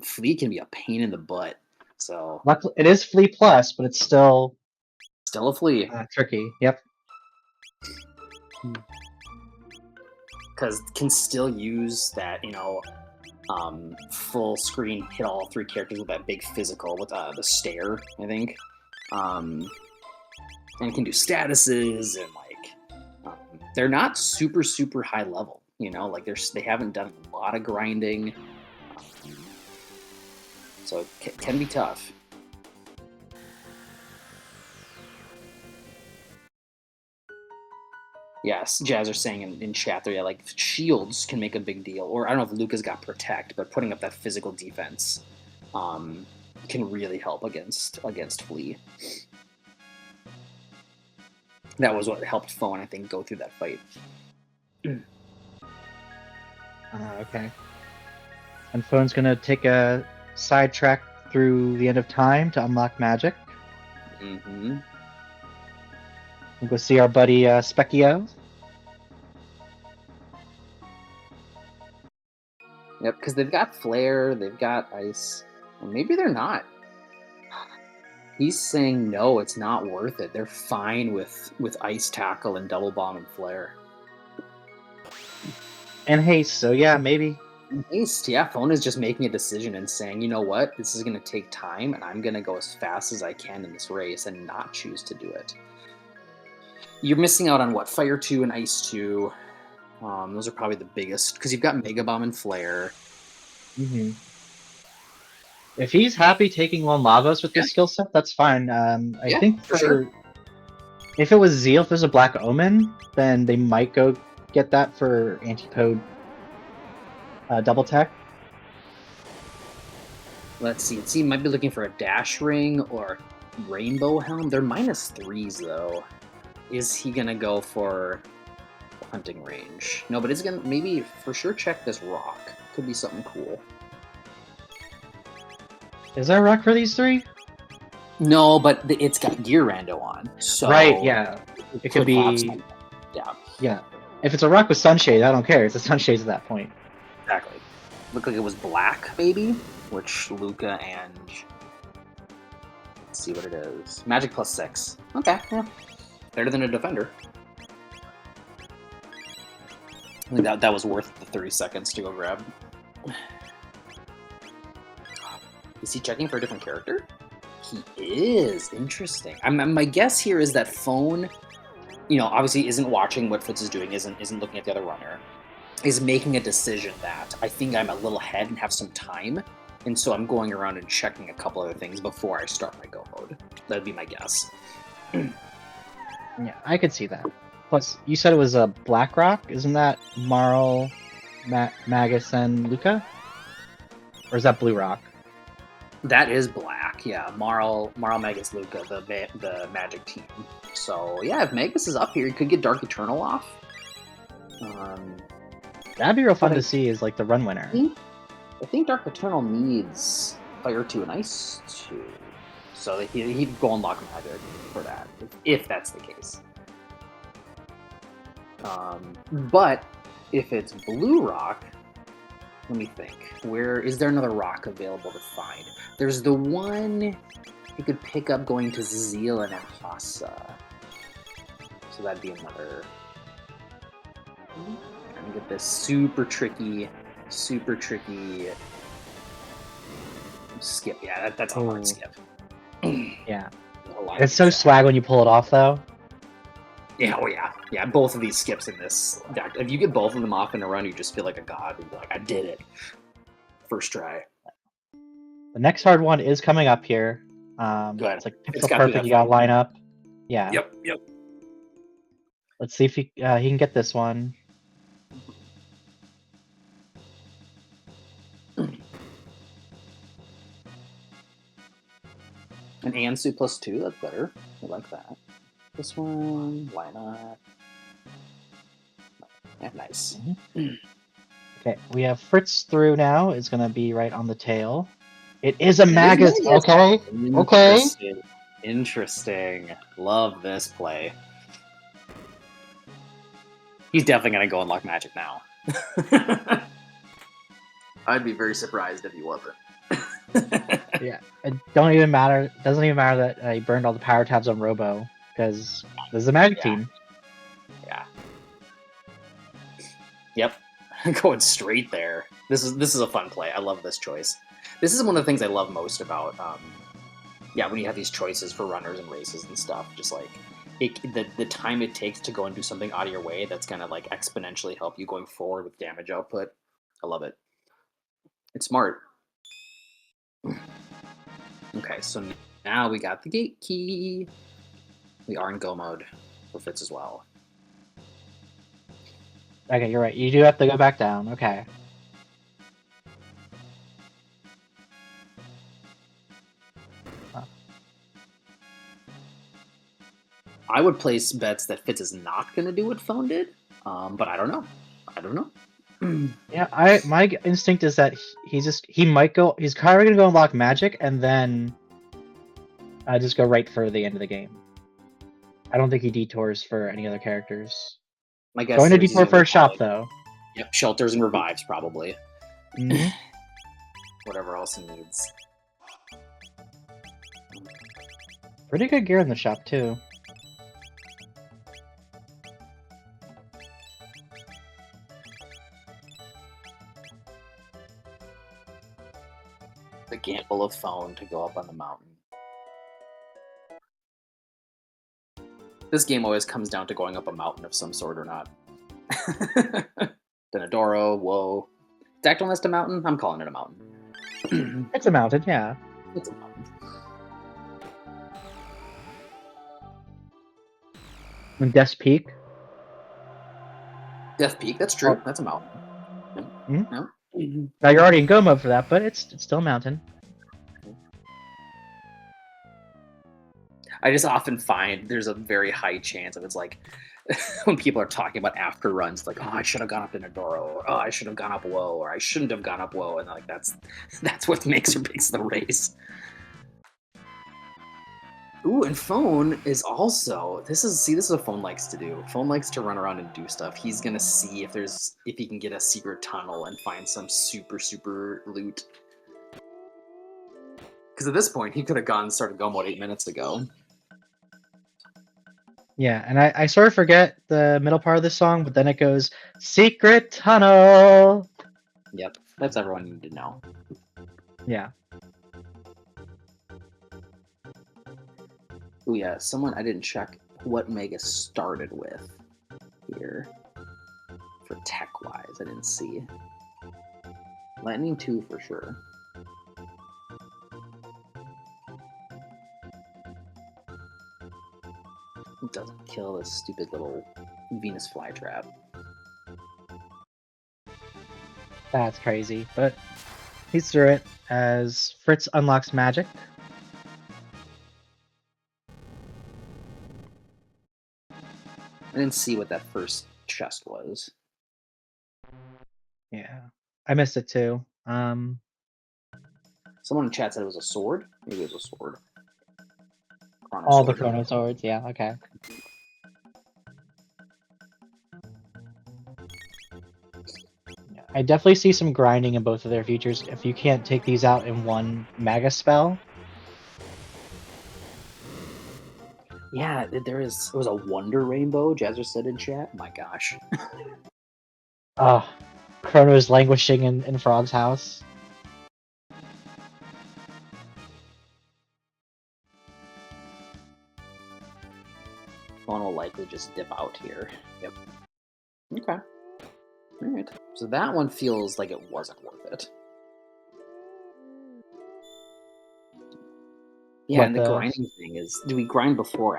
[SPEAKER 1] Flea can be a pain in the butt. So
[SPEAKER 2] It is Flea Plus, but it's still
[SPEAKER 1] a Flea.
[SPEAKER 2] Tricky. Yep.
[SPEAKER 1] Because can still use that, full screen hit all three characters with that big physical with the stare, I think. And can do statuses and they're not super high level, like they haven't done a lot of grinding, so it can be tough. Yes, Jazz saying in chat there, like shields can make a big deal, or I don't know if Luca's got protect, but putting up that physical defense can really help against Flea. That was what helped Phone, I think, go through that fight.
[SPEAKER 2] Okay. And Phone's gonna take a sidetrack through the end of time to unlock magic.
[SPEAKER 1] Mm-hmm.
[SPEAKER 2] We'll go see our buddy Specchio.
[SPEAKER 1] Yep, because they've got flare, they've got ice. Well, maybe they're not. He's saying no, it's not worth it. They're fine with ice tackle and double bomb and flare.
[SPEAKER 2] And haste, so yeah, maybe.
[SPEAKER 1] Haste, yeah. Phone is just making a decision and saying, you know what, this is going to take time, and I'm going to go as fast as I can in this race and not choose to do it. You're missing out on what? Fire 2 and Ice 2. Those are probably the biggest, because you've got Mega Bomb and Flare.
[SPEAKER 2] Mm-hmm. If he's happy taking Lone Lavos with this skill set, that's fine. I think for sure. If it was Zeal, if there's a Black Omen, then they might go get that for Antipode double tech.
[SPEAKER 1] Let's see. He might be looking for a Dash Ring or Rainbow Helm. They're -3s, though. Is he going to go for hunting range? No, but it's going to maybe for sure check this rock. Could be something cool.
[SPEAKER 2] Is there a rock for these three?
[SPEAKER 1] No, but it's got Gear Rando on. So
[SPEAKER 2] right, yeah. It could be... Yeah. If it's a rock with Sunshade, I don't care. It's a Sunshades at that point.
[SPEAKER 1] Exactly. Looked like it was black, maybe? Which Luca and... Let's see what it is. Magic +6. Okay, yeah. Better than a defender. I think that was worth the 30 seconds to go grab. Is he checking for a different character? He is. Interesting. My guess here is that Phone, obviously isn't watching what Fitz is doing, isn't looking at the other runner, is making a decision that I think I'm a little ahead and have some time, and so I'm going around and checking a couple other things before I start my go mode. That'd be my guess.
[SPEAKER 2] Yeah, I could see that. Plus, you said it was a Black Rock. Isn't that Marl, Magus, and Luca? Or is that Blue Rock?
[SPEAKER 1] That is black, yeah. Marl, Magus, Luca, the magic team. So yeah, if Magus is up here, he could get Dark Eternal off.
[SPEAKER 2] That'd be real fun to see as like the run winner.
[SPEAKER 1] I think Dark Eternal needs Fire 2 and Ice 2. So he'd go unlock Magic for that, if that's the case. But if it's Blue Rock, let me think. Where is there another rock available to find? There's the one you could pick up going to Zeal and Amhasa. So that'd be another Trying to get this super tricky skip. Yeah, that's a hard
[SPEAKER 2] Ooh.
[SPEAKER 1] skip.
[SPEAKER 2] Yeah.
[SPEAKER 1] A lot
[SPEAKER 2] It's
[SPEAKER 1] of
[SPEAKER 2] so
[SPEAKER 1] these,
[SPEAKER 2] swag when you pull it off, though.
[SPEAKER 1] Yeah, oh yeah. Yeah, both of these skips in this deck. If you get both of them off in a run, you just feel like a god. You're like, I did it. First try.
[SPEAKER 2] The next hard one is coming up here.
[SPEAKER 1] Go ahead.
[SPEAKER 2] It's like
[SPEAKER 1] It's
[SPEAKER 2] pixel
[SPEAKER 1] got to be
[SPEAKER 2] perfect.
[SPEAKER 1] that
[SPEAKER 2] You gotta
[SPEAKER 1] phone.
[SPEAKER 2] line up. Yeah.
[SPEAKER 1] Yep.
[SPEAKER 2] Let's see if he can get this one.
[SPEAKER 1] An Ansu +2, that's better. I like that. This one, why not? Yeah, nice.
[SPEAKER 2] Okay, we have Fritz through now. It's gonna be right on the tail. It is a Magus. Okay.
[SPEAKER 1] Interesting. Love this play. He's definitely gonna go unlock magic now. I'd be very surprised if he wasn't.
[SPEAKER 2] Yeah, it don't even matter. Doesn't even matter that he burned all the power tabs on Robo because this is a Magic team.
[SPEAKER 1] Yeah. Yep. Going straight there. This is a fun play. I love this choice. This is one of the things I love most about when you have these choices for runners and races and stuff. Just like the time it takes to go and do something out of your way that's gonna like exponentially help you going forward with damage output. I love it. It's smart. Okay, so now we got the gate key. We are in go mode for Fitz as well.
[SPEAKER 2] Okay, you're right. You do have to go back down. Okay.
[SPEAKER 1] I would place bets that Fitz is not going to do what Phone did, but I don't know.
[SPEAKER 2] Yeah, my instinct is that he might go. He's kind of gonna go unlock magic and then just go right for the end of the game. I don't think he detours for any other characters.
[SPEAKER 1] My guess
[SPEAKER 2] Going to
[SPEAKER 1] is
[SPEAKER 2] detour for a shop though.
[SPEAKER 1] Yep, shelters and revives probably.
[SPEAKER 2] Mm-hmm.
[SPEAKER 1] Whatever else he needs.
[SPEAKER 2] Pretty good gear in the shop too.
[SPEAKER 1] The gamble of Phone to go up on the mountain. This game always comes down to going up a mountain of some sort or not. Denadoro, whoa. Dactyl Nest a mountain? I'm calling it a mountain.
[SPEAKER 2] It's a mountain, yeah.
[SPEAKER 1] It's a mountain.
[SPEAKER 2] And Death's Peak.
[SPEAKER 1] Death Peak, that's true.
[SPEAKER 2] Oh.
[SPEAKER 1] That's a mountain.
[SPEAKER 2] Mm-hmm.
[SPEAKER 1] No?
[SPEAKER 2] Now you're already in go mode for that, but it's still a mountain.
[SPEAKER 1] I just often find there's a very high chance of it's like when people are talking about after runs, like, oh, I should have gone up in Adoro, or oh, I should have gone up Woe, or I shouldn't have gone up Woe, and like that's what makes or breaks the race. Ooh, and Phone is also this is what Phone likes to do. Phone likes to run around and do stuff. He's gonna see if he can get a secret tunnel and find some super loot. Because at this point, he could have started go mode 8 minutes ago.
[SPEAKER 2] Yeah, and I sort of forget the middle part of this song, but then it goes, Secret Tunnel!
[SPEAKER 1] Yep, that's everyone needed to know.
[SPEAKER 2] Yeah.
[SPEAKER 1] Oh yeah, I didn't check what Mega started with here. For tech-wise, I didn't see. Lightning 2 for sure. It doesn't kill this stupid little Venus flytrap.
[SPEAKER 2] That's crazy, but he's through it as Fritz unlocks magic.
[SPEAKER 1] I didn't see what that first chest was.
[SPEAKER 2] Yeah, I missed it too.
[SPEAKER 1] Someone in chat said it was a sword. Maybe it was a sword.
[SPEAKER 2] All the Chrono Swords, yeah, okay. Yeah, I definitely see some grinding in both of their features. If you can't take these out in one Mega spell.
[SPEAKER 1] Yeah, it was a Wonder Rainbow, Jazzer said in chat. My gosh.
[SPEAKER 2] Ah, Chrono's languishing in Frog's house.
[SPEAKER 1] One will likely just dip out here. Yep. Okay. Alright. So that one feels like it wasn't worth it. Yeah,
[SPEAKER 2] What
[SPEAKER 1] and the
[SPEAKER 2] the-
[SPEAKER 1] grinding thing is, do we grind before?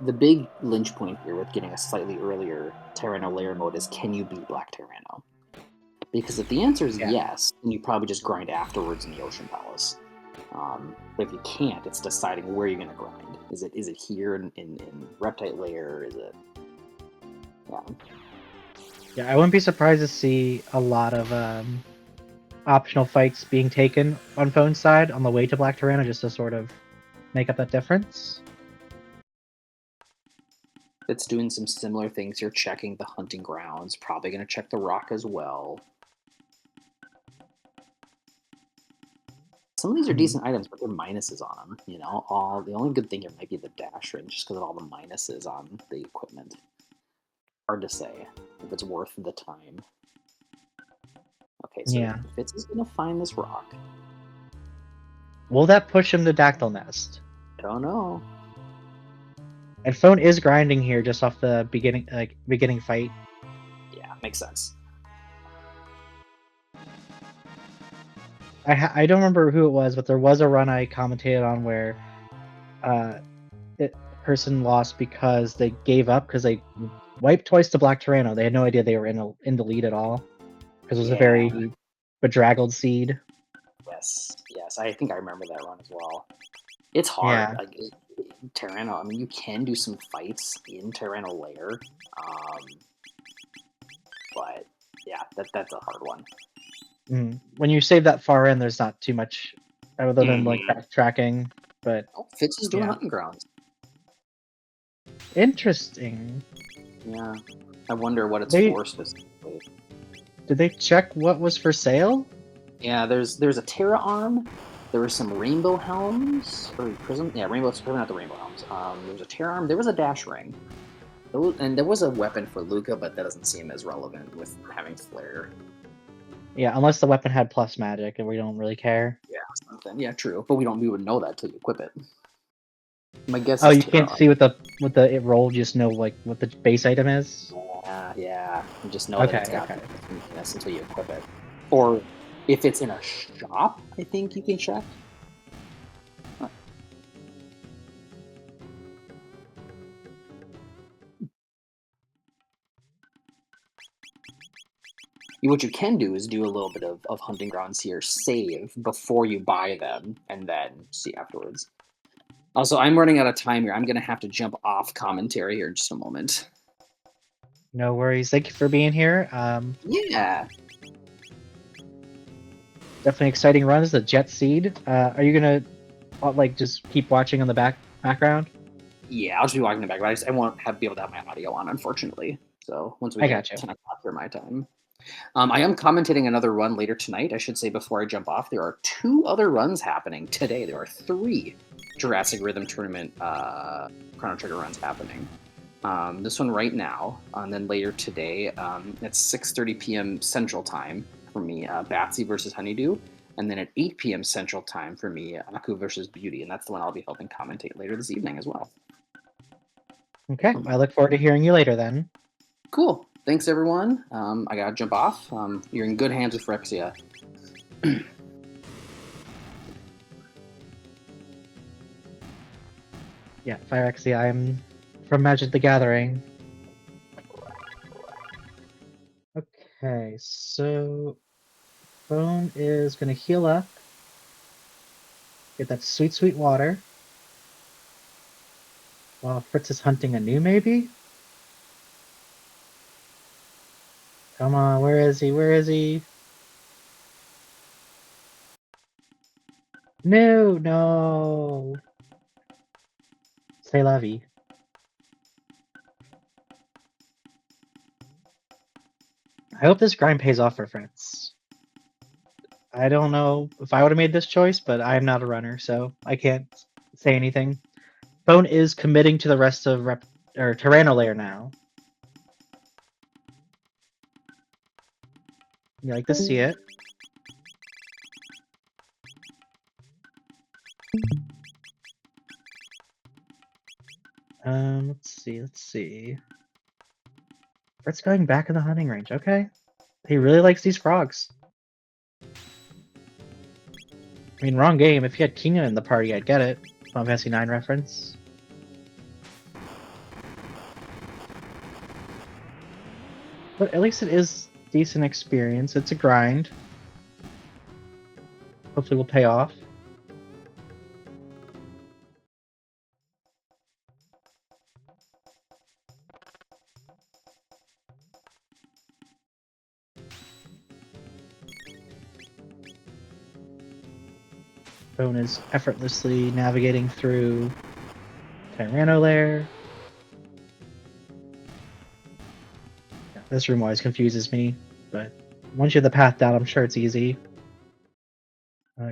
[SPEAKER 1] The big lynch point here with getting a slightly earlier Tyranno layer mode is, can you beat Black Tyranno? Because if the answer is
[SPEAKER 2] Yeah.
[SPEAKER 1] yes, then you probably just grind afterwards in the Ocean Palace. But if you can't, it's deciding where you're going to grind. Is it here in Reptite layer? Is it? Yeah.
[SPEAKER 2] Yeah, I wouldn't be surprised to see a lot of optional fights being taken on Phone's side on the way to Black Tyranno just to sort of make up that difference.
[SPEAKER 1] It's doing some similar things. You're checking the hunting grounds. Probably going to check the rock as well. Some of these are decent items, but they're minuses on them. You know, the only good thing here might be the dash ring, just because of all the minuses on the equipment. Hard to say if it's worth the time. Okay, so
[SPEAKER 2] Yeah.
[SPEAKER 1] Fitz is going to find this rock.
[SPEAKER 2] Will that push him to Dactyl Nest?
[SPEAKER 1] I don't know.
[SPEAKER 2] And Phone is grinding here just off the beginning fight.
[SPEAKER 1] Yeah, makes sense.
[SPEAKER 2] I don't remember who it was, but there was a run I commentated on where person lost because they gave up because they wiped twice to Black Tyranno. They had no idea they were in the lead at all because it was a very bedraggled seed.
[SPEAKER 1] Yes, I think I remember that run as well. It's hard.
[SPEAKER 2] Yeah.
[SPEAKER 1] Like Tyranno, I mean, you can do some fights in Tyranno layer, but yeah, that's a hard one.
[SPEAKER 2] When you save that far in, there's not too much other than like backtracking. But
[SPEAKER 1] Fitz is doing hunting grounds.
[SPEAKER 2] Interesting.
[SPEAKER 1] Yeah, I wonder what it's for specifically.
[SPEAKER 2] Did they check what was for sale?
[SPEAKER 1] Yeah, there's a Terra arm. There were some rainbow helms or prism. Yeah, rainbow. Probably not the rainbow helms. There was a Terra arm. There was a dash ring, and there was a weapon for Luca, but that doesn't seem as relevant with having flare.
[SPEAKER 2] Yeah, unless the weapon had plus magic, and we don't really care.
[SPEAKER 1] Yeah, something. Yeah, true. But we would know that till you equip it. My guess.
[SPEAKER 2] Oh,
[SPEAKER 1] is
[SPEAKER 2] you can't see what the it rolled. Just know like what the base item is.
[SPEAKER 1] Yeah. You just know that it's got this until you equip it. Or if it's in a shop, I think you can check. What you can do is do a little bit of hunting grounds here, save before you buy them, and then see afterwards. Also, I'm running out of time here. I'm going to have to jump off commentary here in just a moment.
[SPEAKER 2] No worries. Thank you for being here.
[SPEAKER 1] Yeah.
[SPEAKER 2] Definitely exciting runs. The Jet Seed. Are you gonna like just keep watching on the background?
[SPEAKER 1] Yeah, I'll just be watching the background. I won't be able to have my audio on, unfortunately. So once we get 10 o'clock for my time. I am commentating another run later tonight. I should say before I jump off, there are 2 other runs happening today. There are 3 Jurassic Rhythm Tournament Chrono Trigger runs happening. This one right now, and then later today at 6:30 p.m. Central Time for me, Batsy versus Honeydew, and then at 8 p.m. Central Time for me, Aku versus Beauty, and that's the one I'll be helping commentate later this evening as well.
[SPEAKER 2] Okay, I look forward to hearing you later then.
[SPEAKER 1] Cool. Thanks, everyone. I gotta jump off. You're in good hands with Phyrexia.
[SPEAKER 2] Yeah, Phyrexia, I'm from Magic the Gathering. Okay, so Phone is gonna heal up. Get that sweet, sweet water. While Fritz is hunting anew, maybe? Come on, where is he? Where is he? No! C'est la vie. I hope this grind pays off for Fritz. I don't know if I would have made this choice, but I'm not a runner, so I can't say anything. Phone is committing to the rest of Tyranno layer now. You like to see it. Let's see. Fred's going back in the hunting range. Okay. He really likes these frogs. I mean, wrong game. If you had Keenan in the party, I'd get it. Final Fantasy 9 reference. But at least it is decent experience. It's a grind. Hopefully will pay off. Phone is effortlessly navigating through Tyranno Lair. Yeah, this room always confuses me, but once you have the path down, I'm sure it's easy.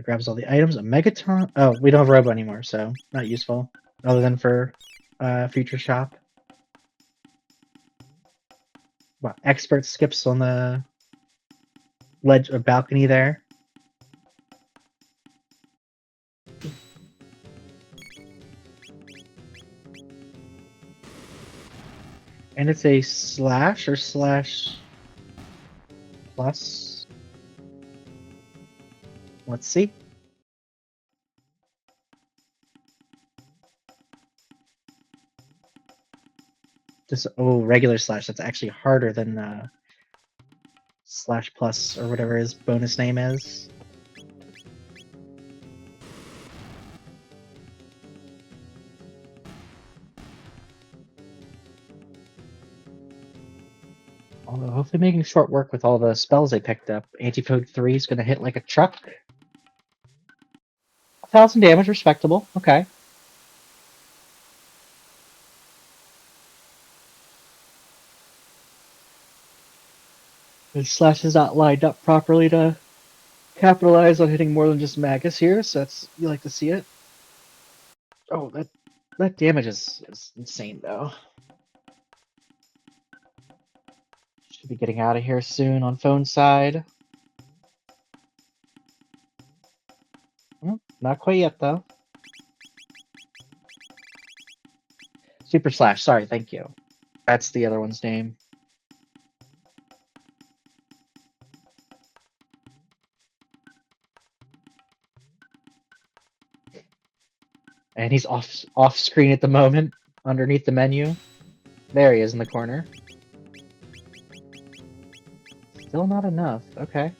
[SPEAKER 2] Grabs all the items. A Megaton. Oh, we don't have Robo anymore, so not useful. Other than for Future Shop. Wow, expert skips on the ledge or balcony there. And it's a slash or slash plus. Let's see. Just regular slash. That's actually harder than slash plus or whatever his bonus name is. Although hopefully making short work with all the spells they picked up. Antipode 3 is going to hit like a truck. 1,000 damage, respectable. Okay. His slash is not lined up properly to capitalize on hitting more than just Magus here, so that's you like to see it. Oh, that damage is insane though. Should be getting out of here soon on phone side. Well, not quite yet though. Super Slash, sorry, thank you. That's the other one's name. And he's off screen at the moment, underneath the menu. There he is in the corner. Still not enough. Okay.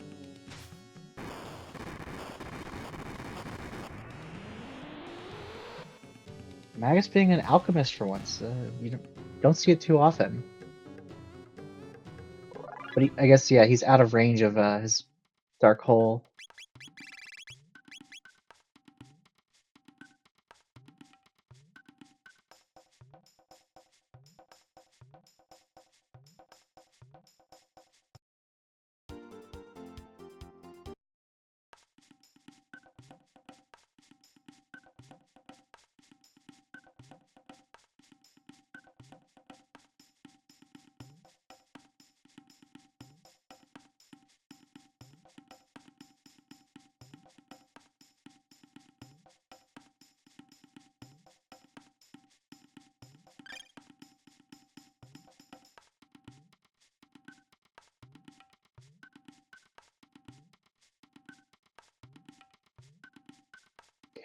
[SPEAKER 2] Magus being an alchemist for once. You don't see it too often. But I guess, yeah, he's out of range of his dark hole.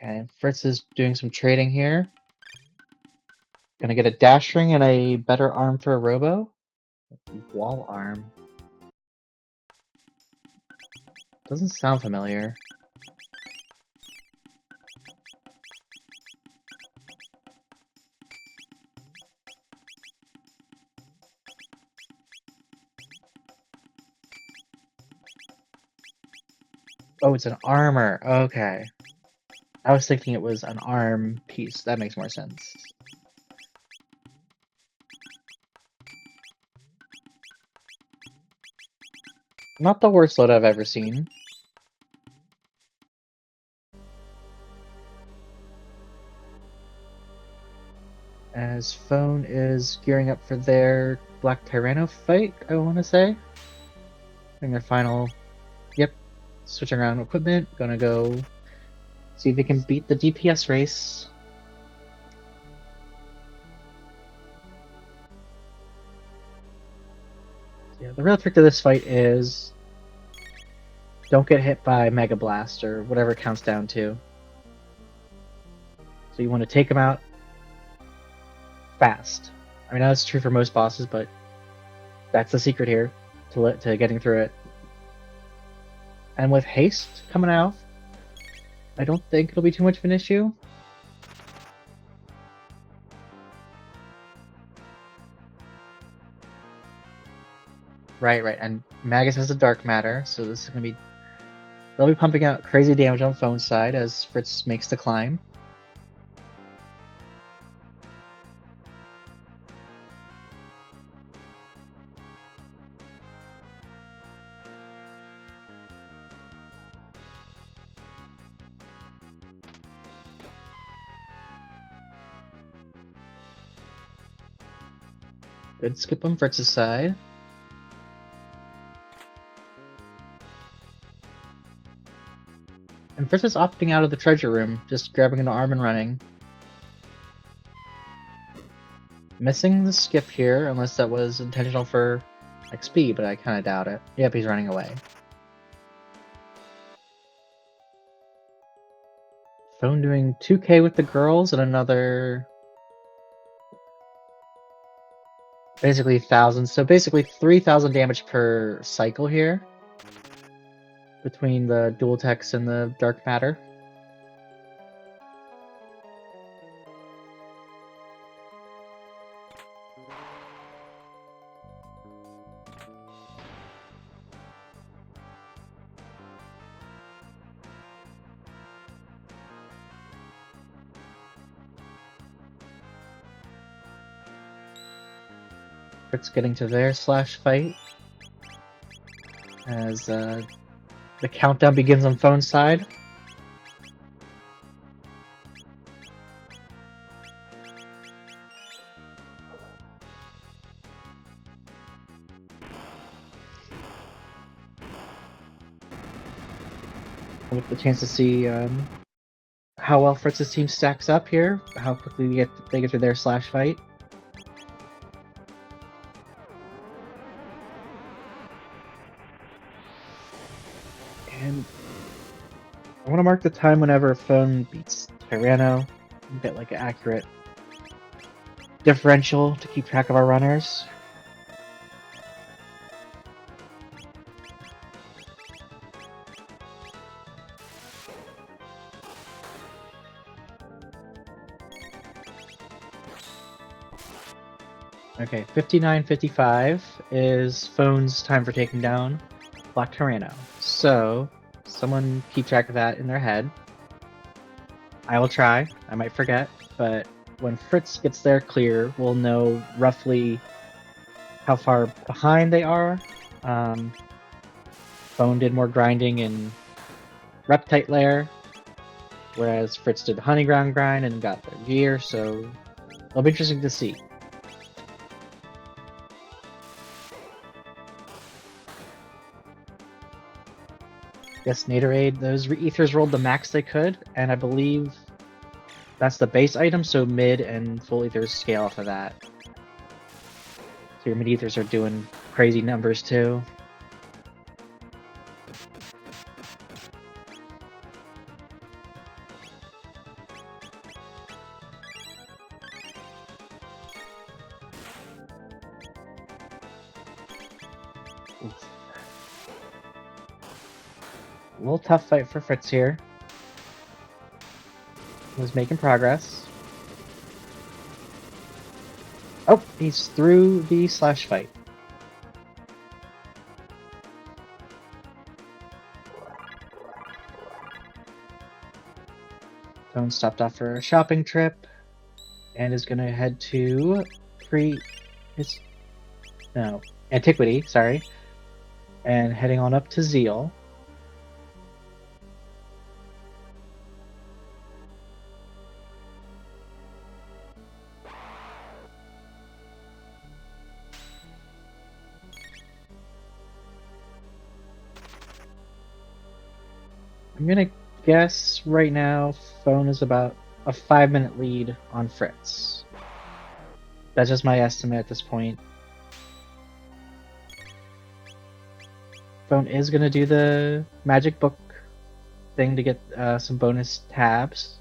[SPEAKER 2] Okay, Fritz is doing some trading here. Gonna get a dash ring and a better arm for a robo. Wall arm. Doesn't sound familiar. Oh, it's an armor. Okay. I was thinking it was an arm piece. That makes more sense. Not the worst load I've ever seen. As Phone is gearing up for their Black Tyranno fight, I want to say. Doing their final. Yep. Switching around equipment. Gonna go see if they can beat the DPS race. Yeah, the real trick to this fight is don't get hit by Mega Blast or whatever it counts down to. So you want to take them out fast. I mean, that's true for most bosses, but that's the secret here to getting through it. And with haste coming out, I don't think it'll be too much of an issue. Right, and Magus has a dark matter, so this is gonna be. They'll be pumping out crazy damage on phone side as Fritz makes the climb. Good skip on Fritz's side. And Fritz is opting out of the treasure room, just grabbing an arm and running. Missing the skip here, unless that was intentional for XP, but I kind of doubt it. Yep, he's running away. Phone doing 2k with the girls and another... basically 1,000, so basically 3,000 damage per cycle here. Between the dual techs and the dark matter. Fritz getting to their slash fight. As the countdown begins on phone side. With the chance to see how well Fritz's team stacks up here, how quickly they get through their slash fight. And I want to mark the time whenever phone beats Tyranno. Get like an accurate differential to keep track of our runners. Okay, 59:55 is phone's time for taking down Black Tyranno. So, someone keep track of that in their head. I will try. I might forget, but when Fritz gets there clear, we'll know roughly how far behind they are. Phone did more grinding in Reptite Lair, whereas Fritz did the Honey Ground grind and got their gear, so it'll be interesting to see. Yes, Naderade, those ethers rolled the max they could, and I believe that's the base item, so mid and full ethers scale off of that. So your mid ethers are doing crazy numbers too. A little tough fight for Fritz here. He was making progress. Oh, he's through the slash fight. Phone stopped off for a shopping trip and is gonna head to Antiquity, sorry. And heading on up to Zeal. I'm gonna guess right now Phone is about a 5-minute lead on Fritz. That's just my estimate at this point. Phone is gonna do the magic book thing to get some bonus tabs.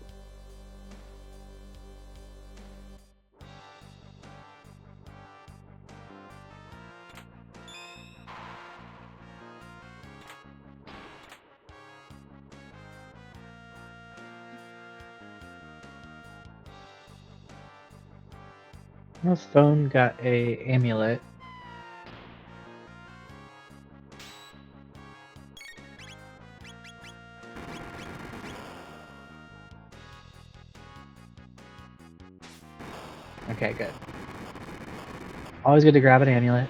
[SPEAKER 2] Well, Phone got a amulet. Okay, good. Always good to grab an amulet.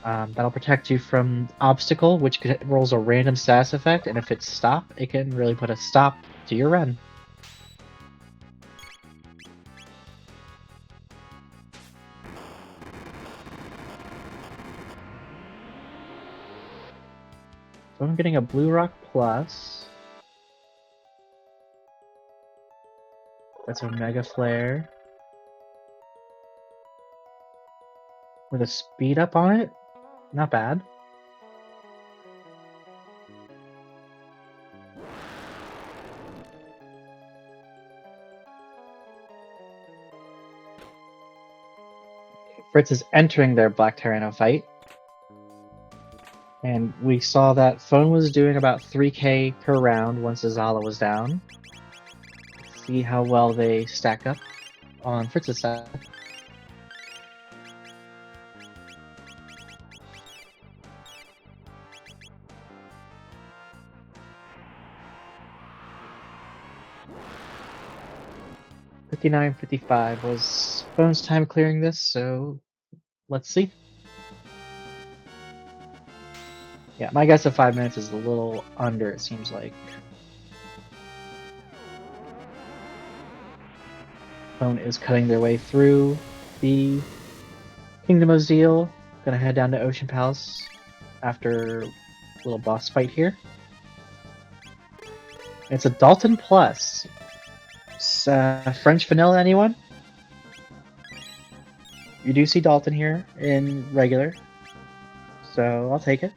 [SPEAKER 2] That'll protect you from obstacle, which rolls a random status effect, and if it's stop, it can really put a stop to your run. So I'm getting a Blue Rock Plus. That's a Mega Flare. With a speed up on it? Not bad. Fritz is entering their Black Tyranno fight. And we saw that Phone was doing about 3k per round once Azala was down. Let's see how well they stack up on Fritz's side. $59.55 was Phone's time clearing this, so let's see. Yeah, my guess of 5 minutes is a little under, it seems like. Phone is cutting their way through the Kingdom of Zeal. Gonna head down to Ocean Palace after a little boss fight here. It's a Dalton Plus. French vanilla, anyone? You do see Dalton here in regular, so I'll take it.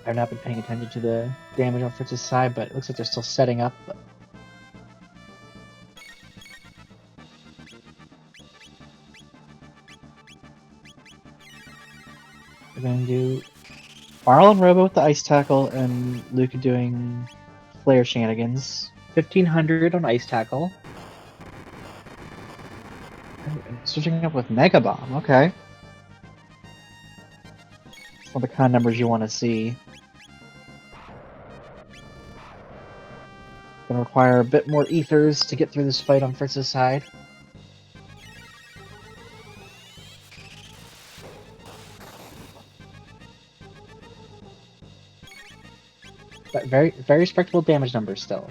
[SPEAKER 2] I've not been paying attention to the damage on Fritz's side, but it looks like they're still setting up. We're going to do Marlon Robo with the Ice Tackle and Luca doing Flare Shenanigans. 1500 on Ice Tackle. Switching up with Mega Bomb, okay. Some of the kind of numbers you want to see. Gonna require a bit more ethers to get through this fight on Fritz's side. But very respectable damage numbers still.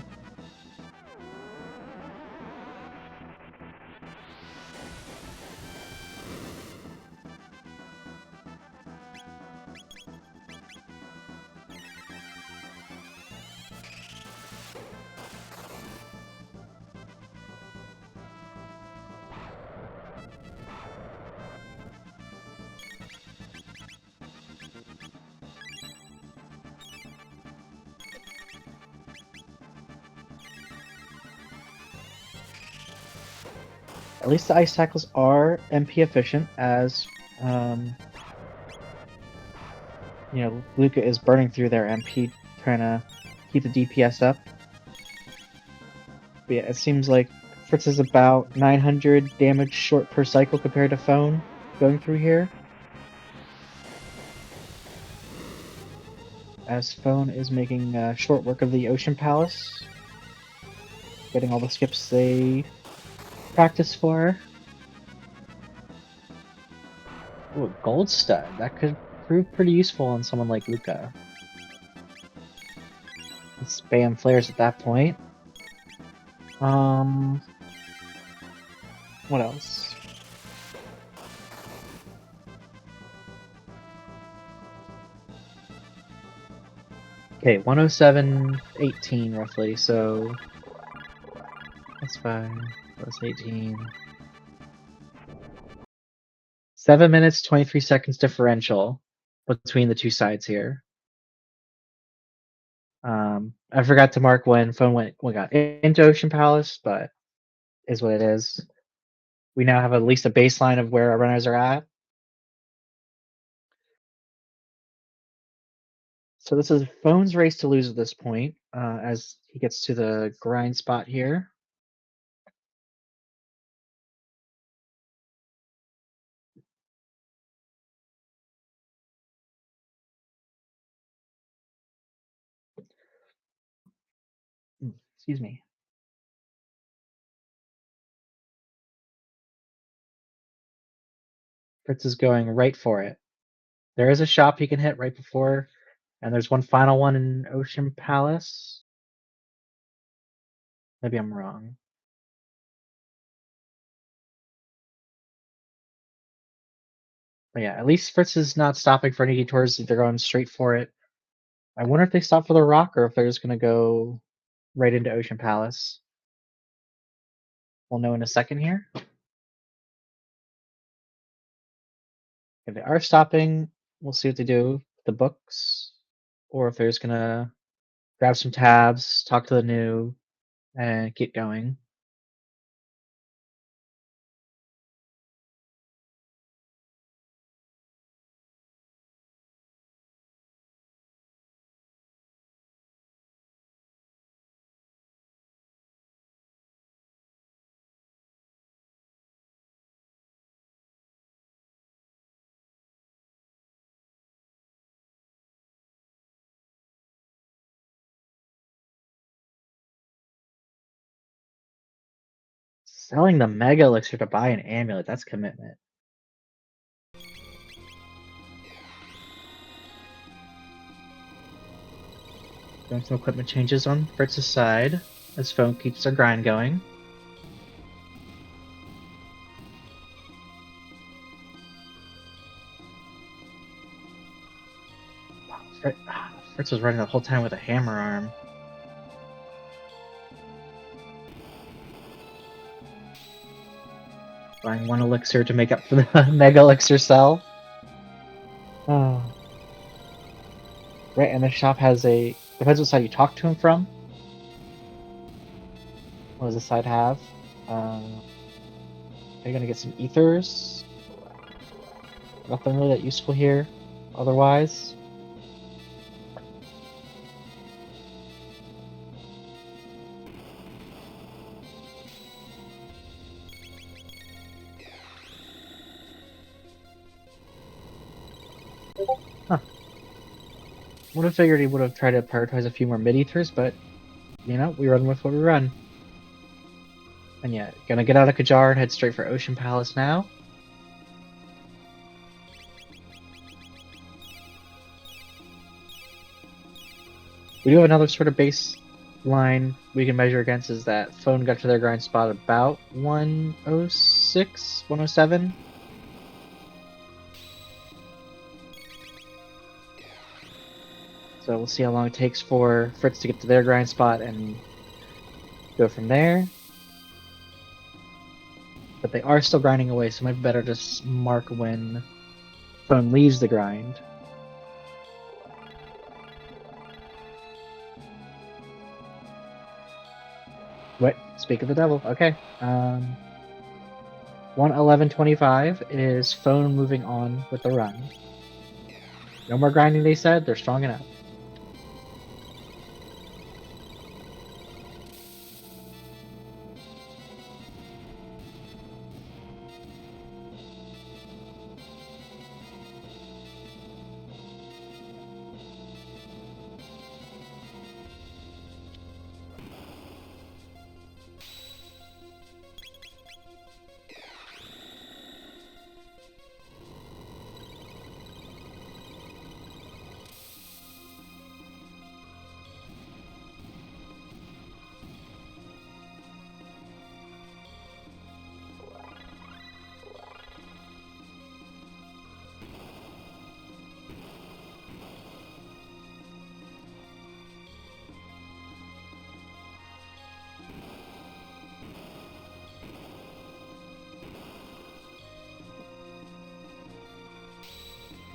[SPEAKER 2] At least the Ice Tackles are MP efficient, as you know, Luca is burning through their MP, trying to keep the DPS up. But yeah, it seems like Fritz is about 900 damage short per cycle compared to Phone going through here. as Phone is making short work of the Ocean Palace, getting all the skips they practice for. Ooh, a gold stud. That could prove pretty useful on someone like Luca. Spam flares at that point. What else? Okay, 107.18 roughly, so that's 5 plus 18. 7 minutes, 23 seconds differential between the two sides here. I forgot to mark when Phone got into Ocean Palace, but is what it is. We now have at least a baseline of where our runners are at. So this is Phone's race to lose at this point, as he gets to the grind spot here. Excuse me. Fritz is going right for it. There is a shop he can hit right before, and there's one final one in Ocean Palace. Maybe I'm wrong. But yeah, at least Fritz is not stopping for any detours. They're going straight for it. I wonder if they stop for the rock or if they're just going to go right into Ocean Palace. We'll know in a second here. If they are stopping, we'll see what they do with the books, or if they're just going to grab some tabs, talk to the new, and keep going. Selling the Mega Elixir to buy an amulet, that's commitment. Doing some equipment changes on Fritz's side as Phone keeps their grind going. Fritz was running the whole time with a hammer arm. Buying one elixir to make up for the Mega Elixir sell. Oh. Right, and the shop has a... Depends what side you talk to him from. What does this side have? Are you gonna get some ethers? Nothing really that useful here, otherwise. Huh. Would have figured he would have tried to prioritize a few more mid-ethers, but, you know, we run with what we run. And yeah, gonna get out of Kajar and head straight for Ocean Palace now. We do have another sort of baseline we can measure against, is that Phone got to their grind spot about 106, 107. So we'll see how long it takes for Fritz to get to their grind spot and go from there. But they are still grinding away, so it might be better to mark when Phone leaves the grind. Wait, speak of the devil. Okay. 111.25 is Phone moving on with the run. No more grinding, they said. They're strong enough.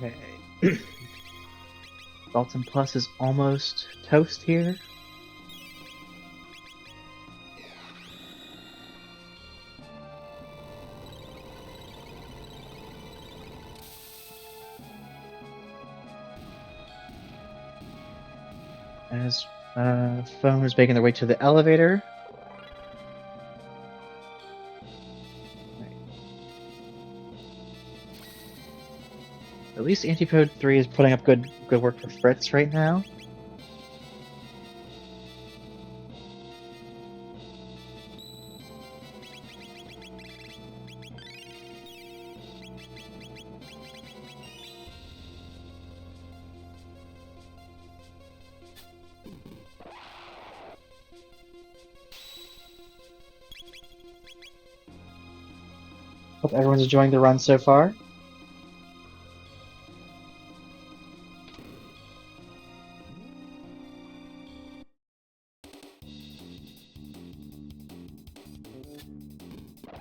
[SPEAKER 2] Okay. Dalton Plus is almost toast here. As phone is making their way to the elevator. At least Antipode 3 is putting up good work for Fritz right now. Hope everyone's enjoying the run so far.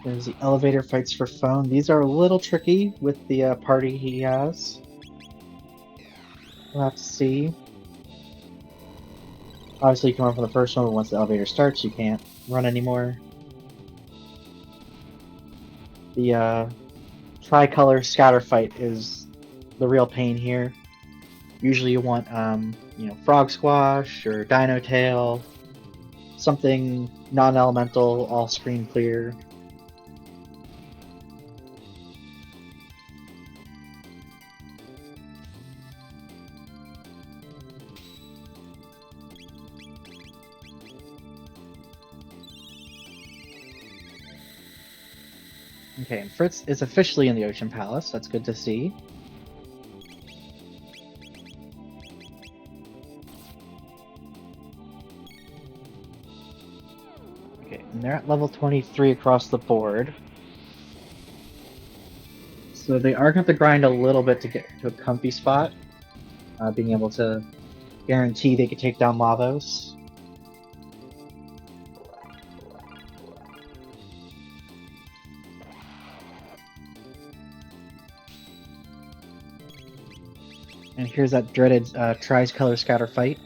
[SPEAKER 2] There's the elevator fights for phone. These are a little tricky with the party he has. We'll have to see. Obviously, you can run from the first one, but once the elevator starts, you can't run anymore. The tricolor scatter fight is the real pain here. Usually, you want frog squash or dino tail, something non-elemental, all screen clear. Okay, and Fritz is officially in the Ocean Palace. That's good to see. Okay, and they're at level 23 across the board. So they are going to have to grind a little bit to get to a comfy spot. Being able to guarantee they could take down Lavos. And here's that dreaded tricolor scatter fight.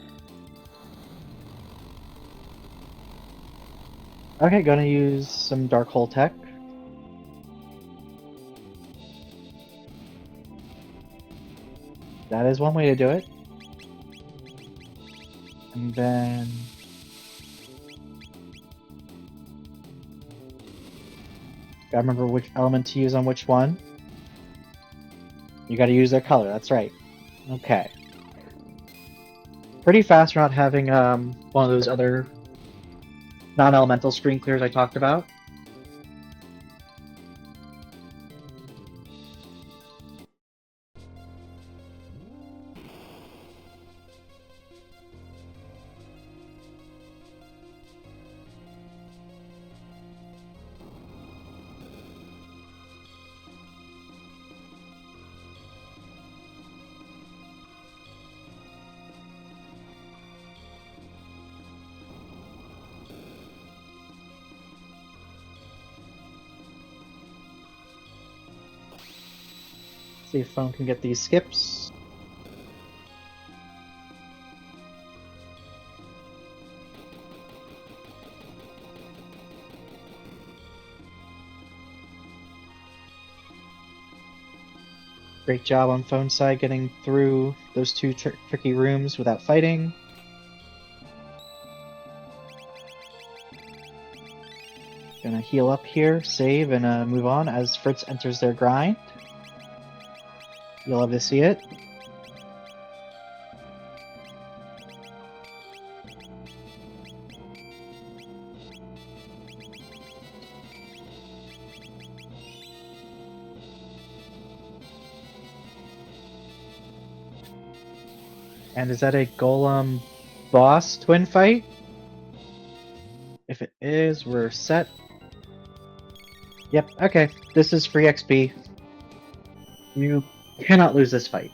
[SPEAKER 2] Okay, gonna use some dark hole tech. That is one way to do it. And then gotta remember which element to use on which one. You gotta use their color, that's right. Okay. Pretty fast for not having one of those other non-elemental screen clears I talked about. See if phone can get these skips. Great job on phone side getting through those two tricky rooms without fighting. Gonna heal up here, save, and move on as Fritz enters their grind. You'll love to see it. And is that a golem boss twin fight? If it is, we're set. Yep, okay. This is free XP. You cannot lose this fight.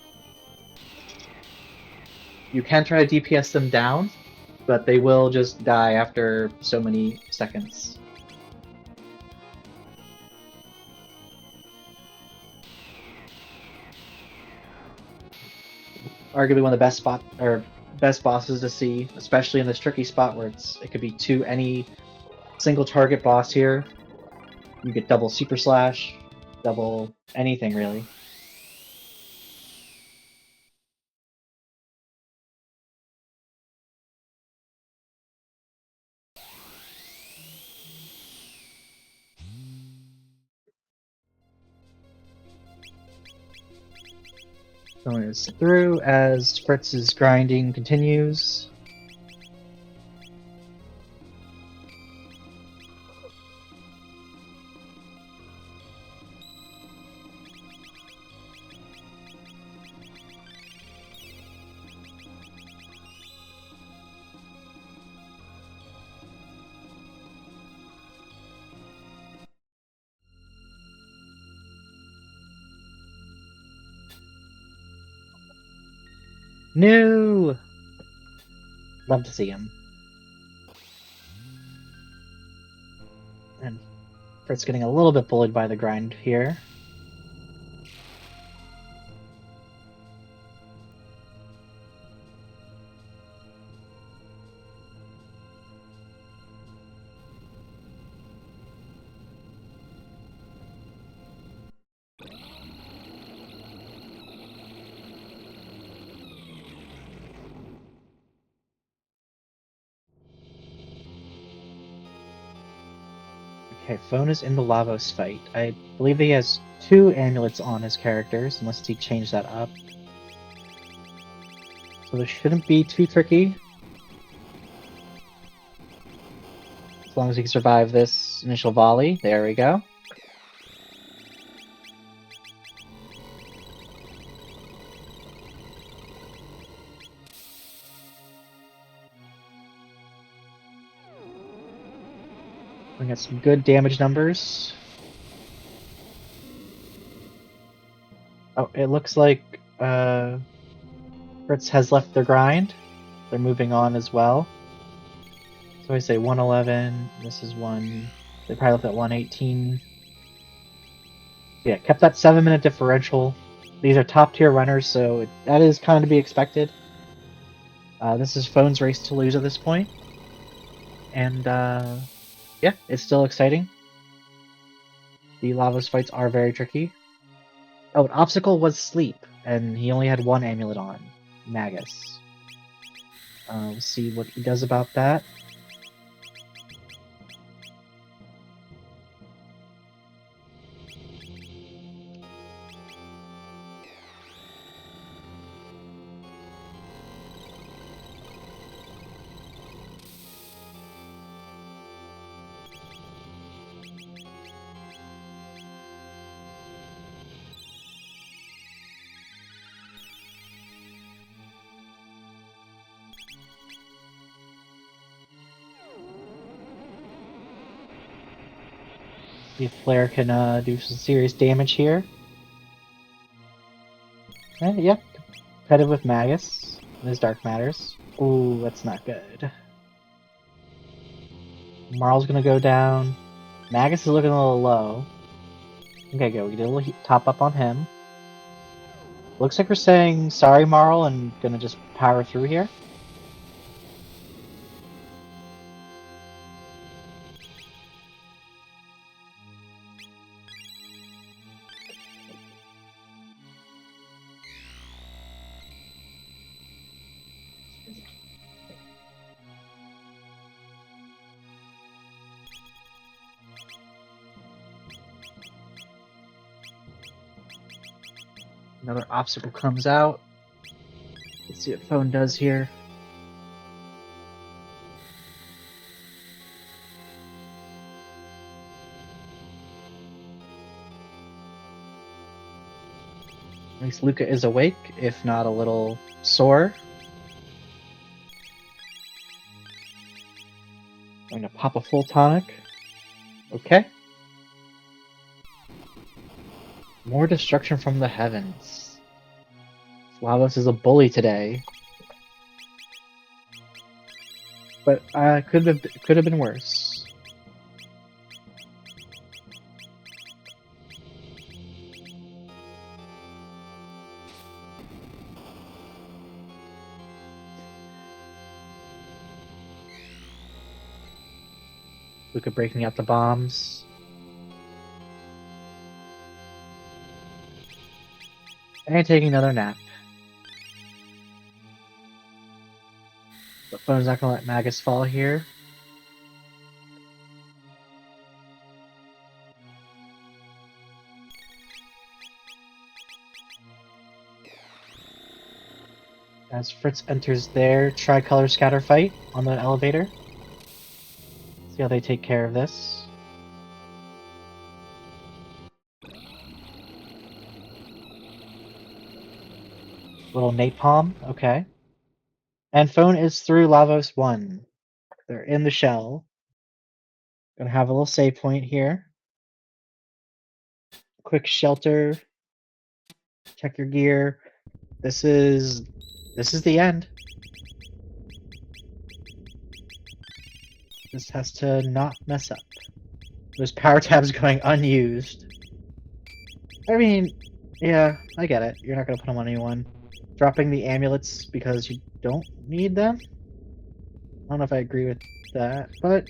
[SPEAKER 2] You can try to DPS them down, but they will just die after so many seconds. arguably one of the best bosses to see, especially in this tricky spot where it could be any single target boss here. You get double super slash, double anything really. Going through as Fritz's grinding continues. No! Love to see him. And Fritz getting a little bit bullied by the grind here. Okay, Phone is in the Lavos fight. I believe he has 2 amulets on his characters, unless he changed that up. So this shouldn't be too tricky. As long as he can survive this initial volley. There we go. We got some good damage numbers. Oh, it looks like Fritz has left their grind. They're moving on as well. So I say 111. This is one. They probably left at 118. Yeah, kept that 7-minute differential. These are top tier runners, so that is kind of to be expected. This is Phone's race to lose at this point. And yeah, it's still exciting. The Lavos fights are very tricky. Oh, an obstacle was sleep, and he only had 1 amulet on, Magus. We'll see what he does about that. See if Flare can do some serious damage here. Yep, competitive with Magus and his Dark Matters. Ooh, that's not good. Marl's gonna go down. Magus is looking a little low. Okay, good. We did a little top up on him. Looks like we're saying sorry, Marl, and gonna just power through here. Another obstacle comes out. Let's see what Phone does here. At least Luca is awake, if not a little sore. I'm going to pop a full tonic. Okay. More destruction from the heavens. Lavos is a bully today. But could have been worse. Luca breaking out the bombs. And taking another nap. But Phone's not gonna let Magus fall here. As Fritz enters their tricolor scatter fight on the elevator. See how they take care of this. Little napalm, okay. And Phone is through Lavos 1. They're in the shell. Gonna have a little save point here. Quick shelter. Check your gear. This is the end. This has to not mess up. Those power tabs going unused. I mean, yeah, I get it. You're not gonna put them on anyone. Dropping the amulets because you don't need them? I don't know if I agree with that, but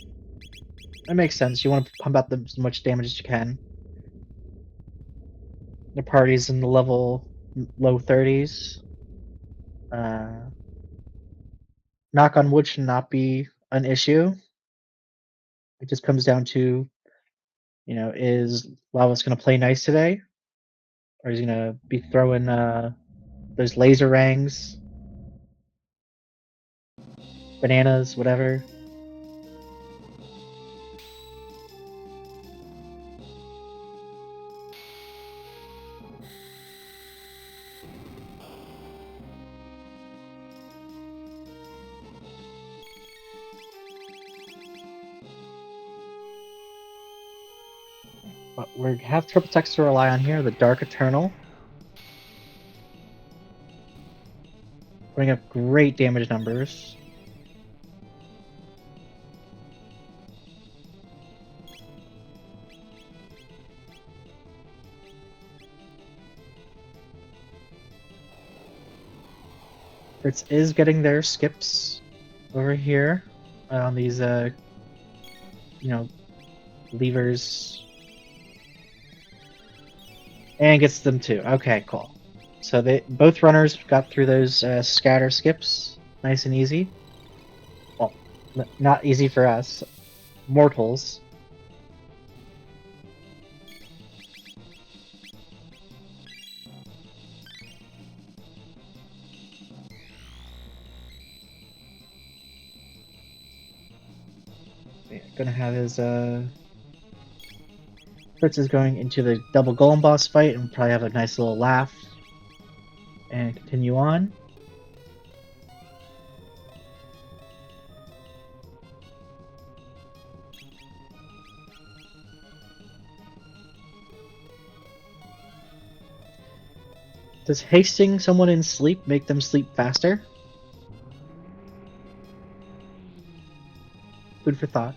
[SPEAKER 2] it makes sense. You want to pump out as much damage as you can. The party's in the level low 30s. Knock on wood should not be an issue. It just comes down to, is Lavos going to play nice today? Or is he going to be throwing those laser rangs? Bananas, whatever. But we have triple text to rely on here, the Dark Eternal. Putting up great damage numbers. Fritz is getting their skips over here on these, levers. And gets them too. Okay, cool. So both runners got through those scatter skips nice and easy. Well, not easy for us. Mortals. Yeah, gonna have his Fritz is going into the double golem boss fight and probably have a nice little laugh and continue on. Does hasting someone in sleep make them sleep faster? Food for thought.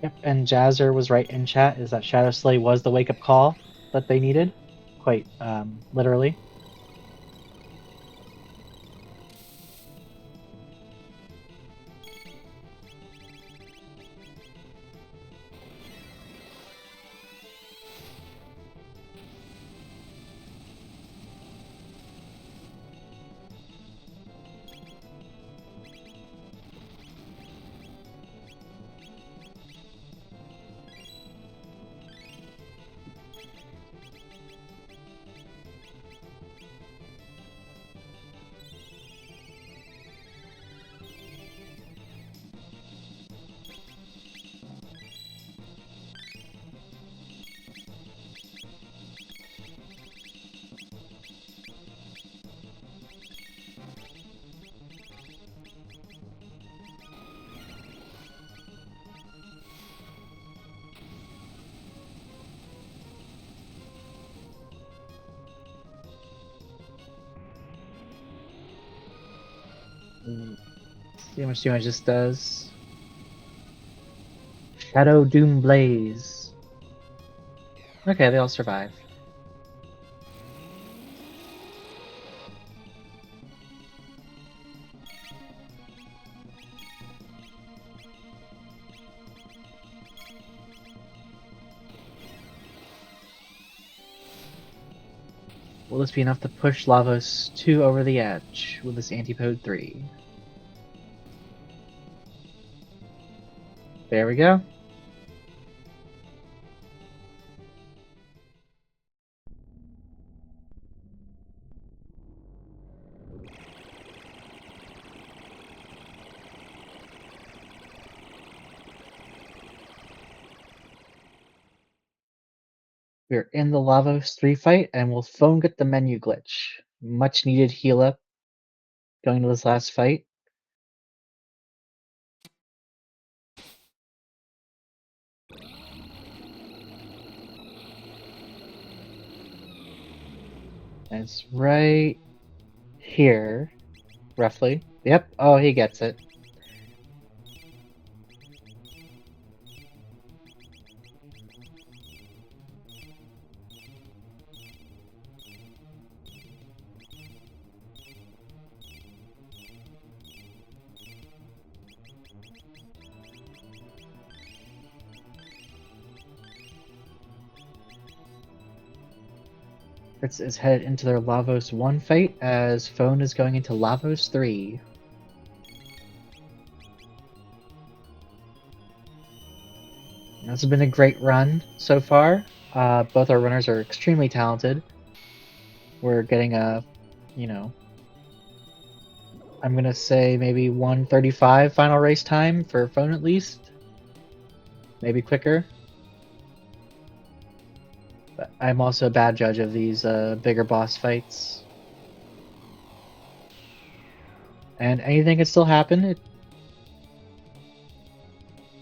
[SPEAKER 2] Yep, and Jazzer was right in chat, is that Shadow Slay was the wake-up call that they needed. Quite literally. See how much damage this does. Shadow Doom Blaze. Okay, they all survive. Will this be enough to push Lavos 2 over the edge with this Antipode 3? There we go. We're in the Lavos 3 fight, and we'll phone get the menu glitch. Much needed heal up going to this last fight. And it's right here, roughly. Yep, oh, he gets it. Fritz is headed into their Lavos 1 fight as Phone is going into Lavos 3. This has been a great run so far. Both our runners are extremely talented. We're getting a, you know, I'm gonna say maybe 1:35 final race time for Phone at least. Maybe quicker. But I'm also a bad judge of these bigger boss fights. And anything can still happen.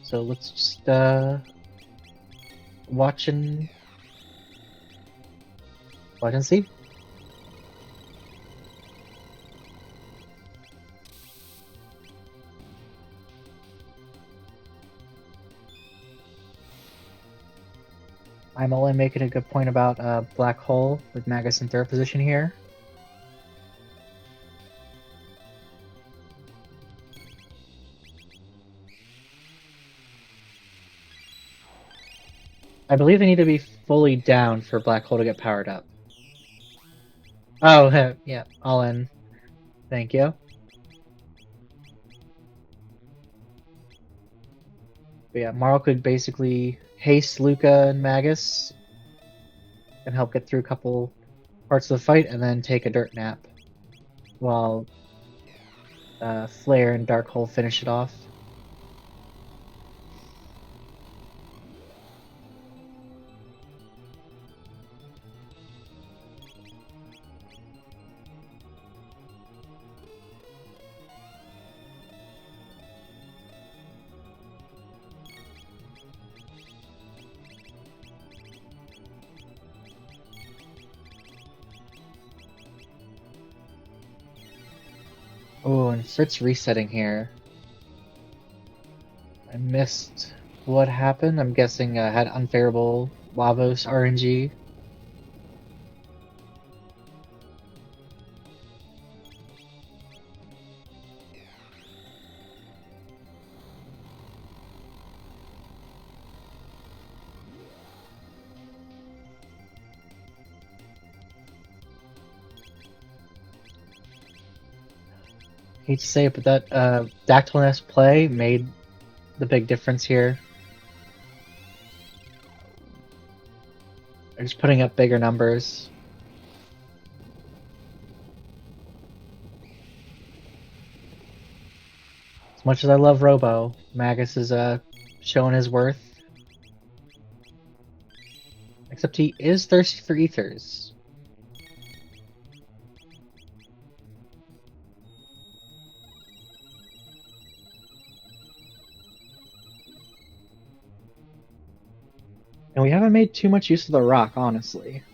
[SPEAKER 2] So let's just watch and see. I'm only making a good point about Black Hole with Magus in third position here. I believe they need to be fully down for Black Hole to get powered up. Oh, yeah, all in. Thank you. But yeah, Marl could basically haste Luca and Magus and help get through a couple parts of the fight and then take a dirt nap while Flare and Dark Hole finish it off. Oh, and Fritz resetting here. I missed what happened. I'm guessing had unfavorable Lavos RNG. Hate to say it, but that Dactyl play made the big difference here. They're just putting up bigger numbers. As much as I love Robo, Magus is showing his worth. Except he is thirsty for ethers. And we haven't made too much use of the rock, honestly.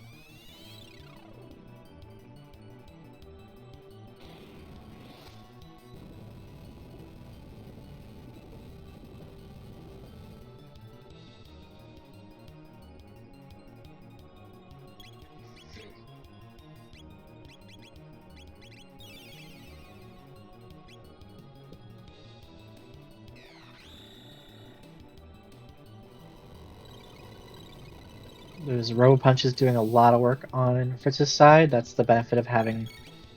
[SPEAKER 2] There's Robo Punch is doing a lot of work on Fritz's side. That's the benefit of having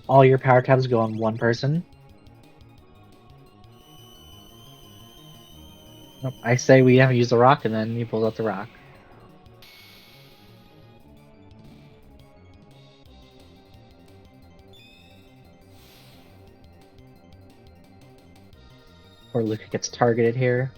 [SPEAKER 2] all your power tabs go on one person. Nope, I say we haven't used the rock, and then he pulls out the rock. Poor Luca gets targeted here.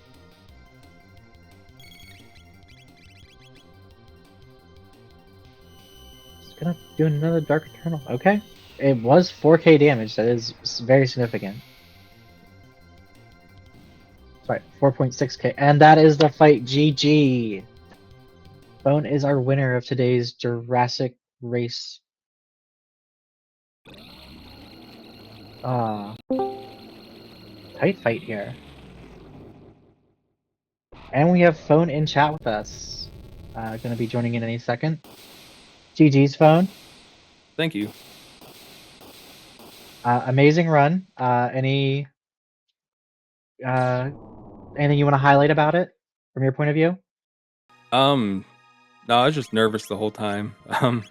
[SPEAKER 2] Just gonna do another Dark Eternal. Okay. It was 4k damage. That is very significant. Sorry, 4.6k. And that is the fight. GG. Bone is our winner of today's Jurassic race. Tight fight here. And we have Phone in chat with us. Gonna be joining in any second. GG's Phone.
[SPEAKER 4] Thank you.
[SPEAKER 2] Amazing run. Anything you want to highlight about it from your point of view?
[SPEAKER 4] No, I was just nervous the whole time. I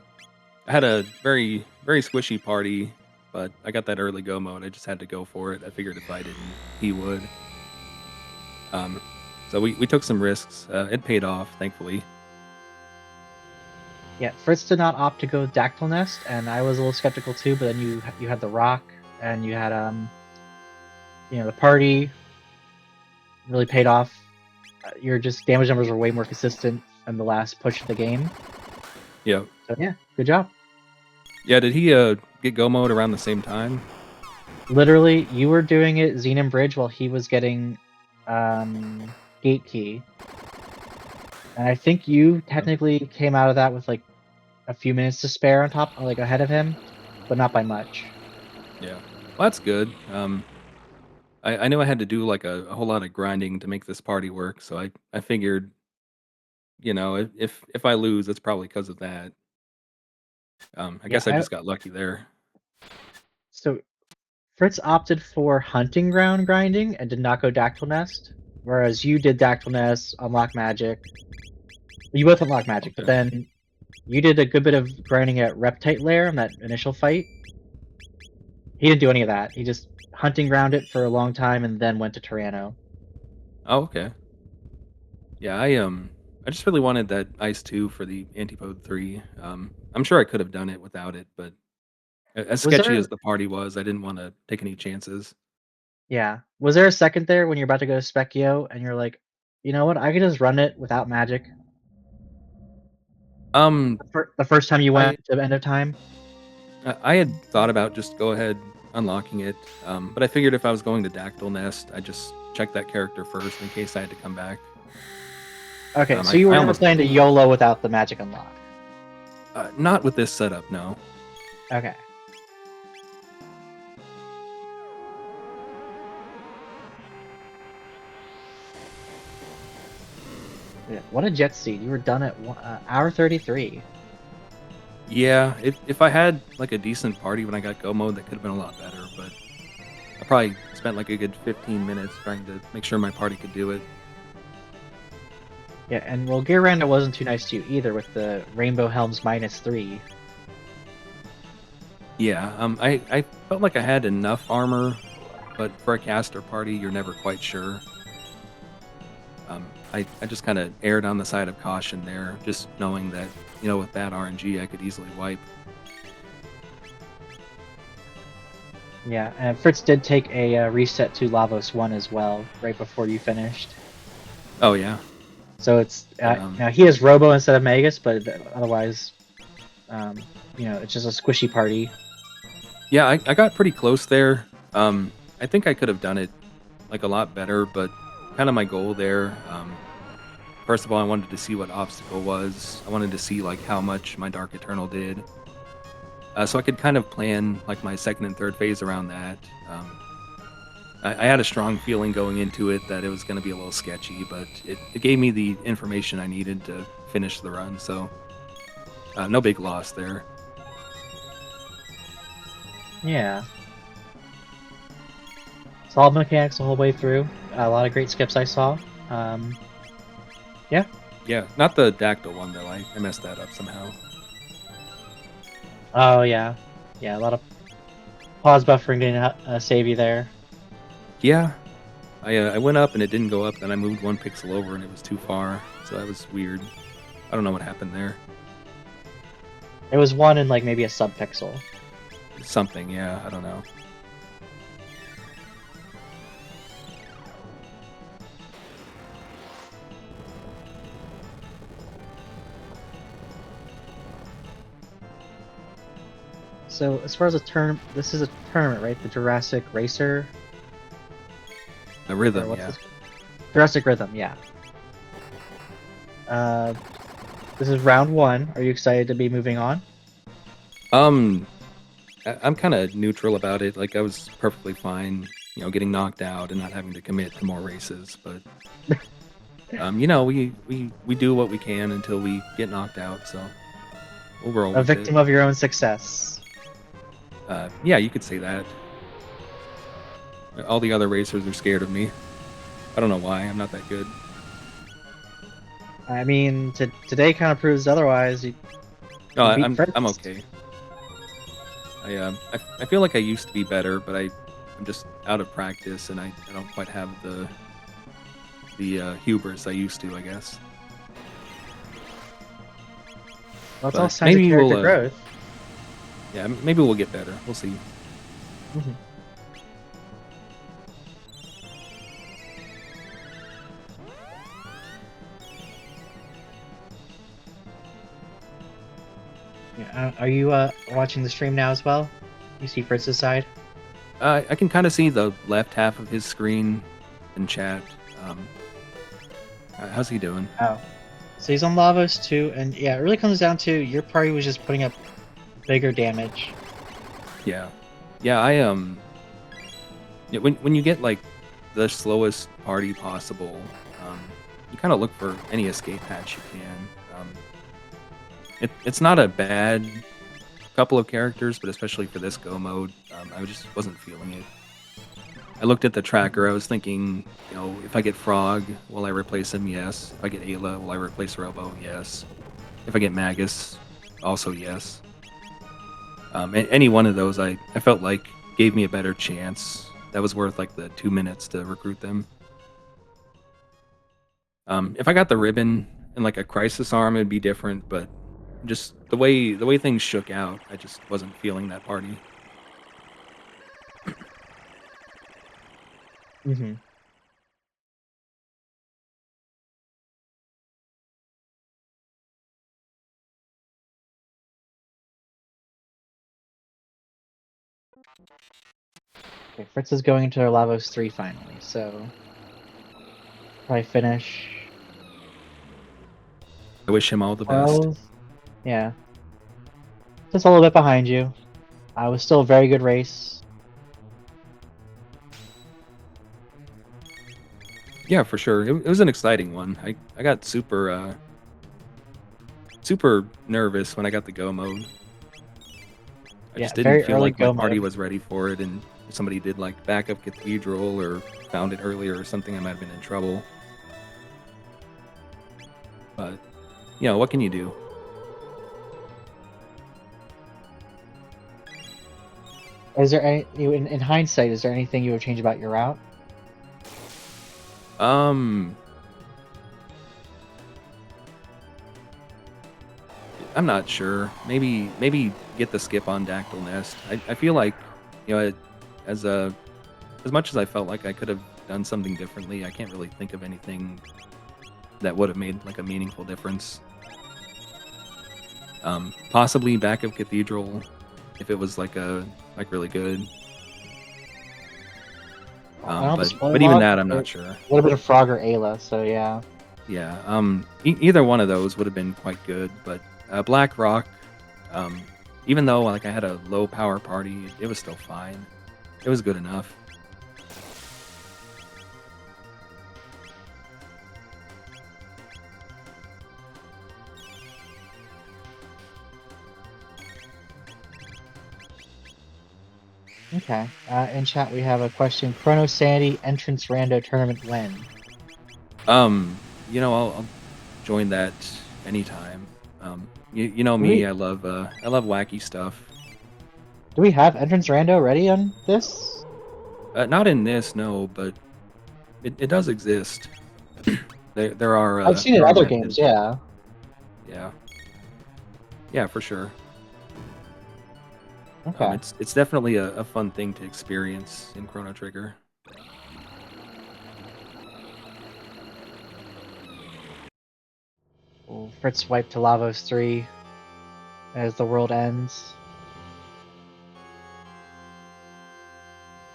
[SPEAKER 4] had a very, very squishy party, but I got that early go mode. I just had to go for it. I figured if I didn't, he would. So we took some risks. It paid off, thankfully.
[SPEAKER 2] Yeah, Fritz did not opt to go Dactyl Nest, and I was a little skeptical too. But then you had the rock, and you had the party. Really paid off. Your just damage numbers were way more consistent than the last push of the game.
[SPEAKER 4] Yeah.
[SPEAKER 2] So yeah, good job.
[SPEAKER 4] Yeah, did he get go mode around the same time?
[SPEAKER 2] Literally, you were doing it Xenon Bridge while he was getting Gate Key. And I think you technically came out of that with like a few minutes to spare on top, like ahead of him, but not by much.
[SPEAKER 4] Yeah. Well, that's good. I knew I had to do like a whole lot of grinding to make this party work, so I figured, if I lose, it's probably because of that. I guess I just got lucky there.
[SPEAKER 2] So Fritz opted for Hunting Ground grinding and did not go Dactyl Nest, whereas you did Dactyl Nest, Unlock Magic. You both unlocked Magic, but then you did a good bit of grinding at Reptite Lair in that initial fight. He didn't do any of that. He just hunting ground it for a long time and then went to Tyranno.
[SPEAKER 4] Oh, okay. Yeah, I just really wanted that Ice 2 for the Antipode 3. I'm sure I could have done it without it, but as sketchy as the party was, I didn't want to take any chances.
[SPEAKER 2] Yeah. Was there a second there when you're about to go to Specchio and you're like, you know what, I could just run it without magic? The first time you went to the end of time?
[SPEAKER 4] I had thought about just go ahead unlocking it, but I figured if I was going to Dactyl Nest, I'd just check that character first in case I had to come back.
[SPEAKER 2] Okay, so you were never planning to YOLO without the magic unlock?
[SPEAKER 4] Not with this setup, no.
[SPEAKER 2] Okay. Yeah, what a jet seed. You were done at hour 33.
[SPEAKER 4] Yeah, if I had like a decent party when I got go mode, that could have been a lot better, but I probably spent like a good 15 minutes trying to make sure my party could do it.
[SPEAKER 2] Yeah, and well, Gear Randa wasn't too nice to you either with the Rainbow Helms -3.
[SPEAKER 4] Yeah, I felt like I had enough armor, but for a caster party, you're never quite sure. I just kind of erred on the side of caution there, just knowing that, with bad RNG, I could easily wipe.
[SPEAKER 2] Yeah, and Fritz did take a reset to Lavos 1 as well, right before you finished.
[SPEAKER 4] Oh, yeah.
[SPEAKER 2] So it's, now he has Robo instead of Magus, but otherwise, it's just a squishy party.
[SPEAKER 4] Yeah, I got pretty close there. I think I could have done it, like, a lot better, but kind of my goal there, first of all, I wanted to see what obstacle was. I wanted to see, like, how much my Dark Eternal did. So I could kind of plan, like, my second and third phase around that. I had a strong feeling going into it that it was going to be a little sketchy, but it gave me the information I needed to finish the run, so no big loss there.
[SPEAKER 2] Yeah. Solid mechanics the whole way through. A lot of great skips I saw. Yeah,
[SPEAKER 4] Yeah, not the Dactyl one though. I messed that up somehow.
[SPEAKER 2] Oh yeah, yeah. A lot of pause buffering didn't save you there.
[SPEAKER 4] Yeah, I went up and it didn't go up. Then I moved 1 pixel over and it was too far. So that was weird. I don't know what happened there.
[SPEAKER 2] It was one in like maybe a subpixel.
[SPEAKER 4] Something, yeah. I don't know.
[SPEAKER 2] So as far as this is a tournament, right? The Jurassic Racer.
[SPEAKER 4] The
[SPEAKER 2] Or
[SPEAKER 4] rhythm,
[SPEAKER 2] what's
[SPEAKER 4] yeah.
[SPEAKER 2] this? Jurassic Rhythm, yeah. This is round 1. Are you excited to be moving on?
[SPEAKER 4] I'm kind of neutral about it. Like I was perfectly fine, getting knocked out and not having to commit to more races. But we do what we can until we get knocked out. So we'll roll
[SPEAKER 2] A
[SPEAKER 4] with
[SPEAKER 2] victim
[SPEAKER 4] it.
[SPEAKER 2] of your own success.
[SPEAKER 4] Yeah, you could say that. All the other racers are scared of me. I don't know why. I'm not that good.
[SPEAKER 2] I mean, today kind of proves otherwise.
[SPEAKER 4] No,
[SPEAKER 2] You beat
[SPEAKER 4] I'm
[SPEAKER 2] Fritz.
[SPEAKER 4] okay. I feel like I used to be better, but I'm just out of practice, and I don't quite have the hubris I used to, I guess.
[SPEAKER 2] Well, it's
[SPEAKER 4] But
[SPEAKER 2] all signs of
[SPEAKER 4] maybe
[SPEAKER 2] character
[SPEAKER 4] we'll,
[SPEAKER 2] growth.
[SPEAKER 4] Yeah, maybe we'll get better. We'll see.
[SPEAKER 2] Mhm. Yeah, are you watching the stream now as well? You see Fritz's side?
[SPEAKER 4] I can kind of see the left half of his screen in chat. How's he doing?
[SPEAKER 2] Oh. So he's on Lavos too, and yeah, it really comes down to your party was just putting up bigger damage.
[SPEAKER 4] Yeah, yeah. Yeah, when you get like the slowest party possible, you kind of look for any escape hatch you can. It's not a bad couple of characters, but especially for this go mode, I just wasn't feeling it. I looked at the tracker. I was thinking, if I get Frog, will I replace him? Yes. If I get Ayla, will I replace Robo? Yes. If I get Magus, also yes. Any one of those, I felt like gave me a better chance. That was worth like the 2 minutes to recruit them. If I got the ribbon and like a crisis arm, it'd be different. But just the way things shook out, I just wasn't feeling that party.
[SPEAKER 2] Mm-hmm. Okay, Fritz is going into Lavos 3 finally, so probably finish
[SPEAKER 4] I wish him all the best.
[SPEAKER 2] 12. Yeah. Just a little bit behind you. I was still a very good race.
[SPEAKER 4] Yeah, for sure. It was an exciting one. I got super nervous when I got the go mode. I
[SPEAKER 2] Yeah,
[SPEAKER 4] just didn't
[SPEAKER 2] very
[SPEAKER 4] feel
[SPEAKER 2] early
[SPEAKER 4] like my
[SPEAKER 2] go
[SPEAKER 4] party
[SPEAKER 2] mode.
[SPEAKER 4] was ready for it, and if somebody did like backup cathedral or found it earlier or something, I might have been in trouble. But what can you do?
[SPEAKER 2] Is there any in hindsight? Is there anything you would change about your route?
[SPEAKER 4] I'm not sure. Maybe get the skip on Dactyl Nest. I feel like as much as I felt like I could have done something differently, I can't really think of anything that would have made like a meaningful difference. Possibly backup cathedral if it was like really good. But even that, I'm not sure.
[SPEAKER 2] Would have been a Frog or Ayla, so yeah.
[SPEAKER 4] Yeah. Either one of those would have been quite good, but Black Rock, even though like I had a low power party, it was still fine. It was good enough.
[SPEAKER 2] Okay. In chat we have a question. Chrono Sanity entrance rando tournament when?
[SPEAKER 4] I'll join that anytime. You know me, I love wacky stuff.
[SPEAKER 2] Do we have entrance rando ready on this?
[SPEAKER 4] Not in this, no, but it does exist. there are.
[SPEAKER 2] I've seen it in
[SPEAKER 4] there are
[SPEAKER 2] other
[SPEAKER 4] methods.
[SPEAKER 2] games, yeah.
[SPEAKER 4] Yeah, for sure.
[SPEAKER 2] Okay.
[SPEAKER 4] It's definitely a fun thing to experience in Chrono Trigger.
[SPEAKER 2] We'll Fritz wipe to Lavos 3 as the world ends.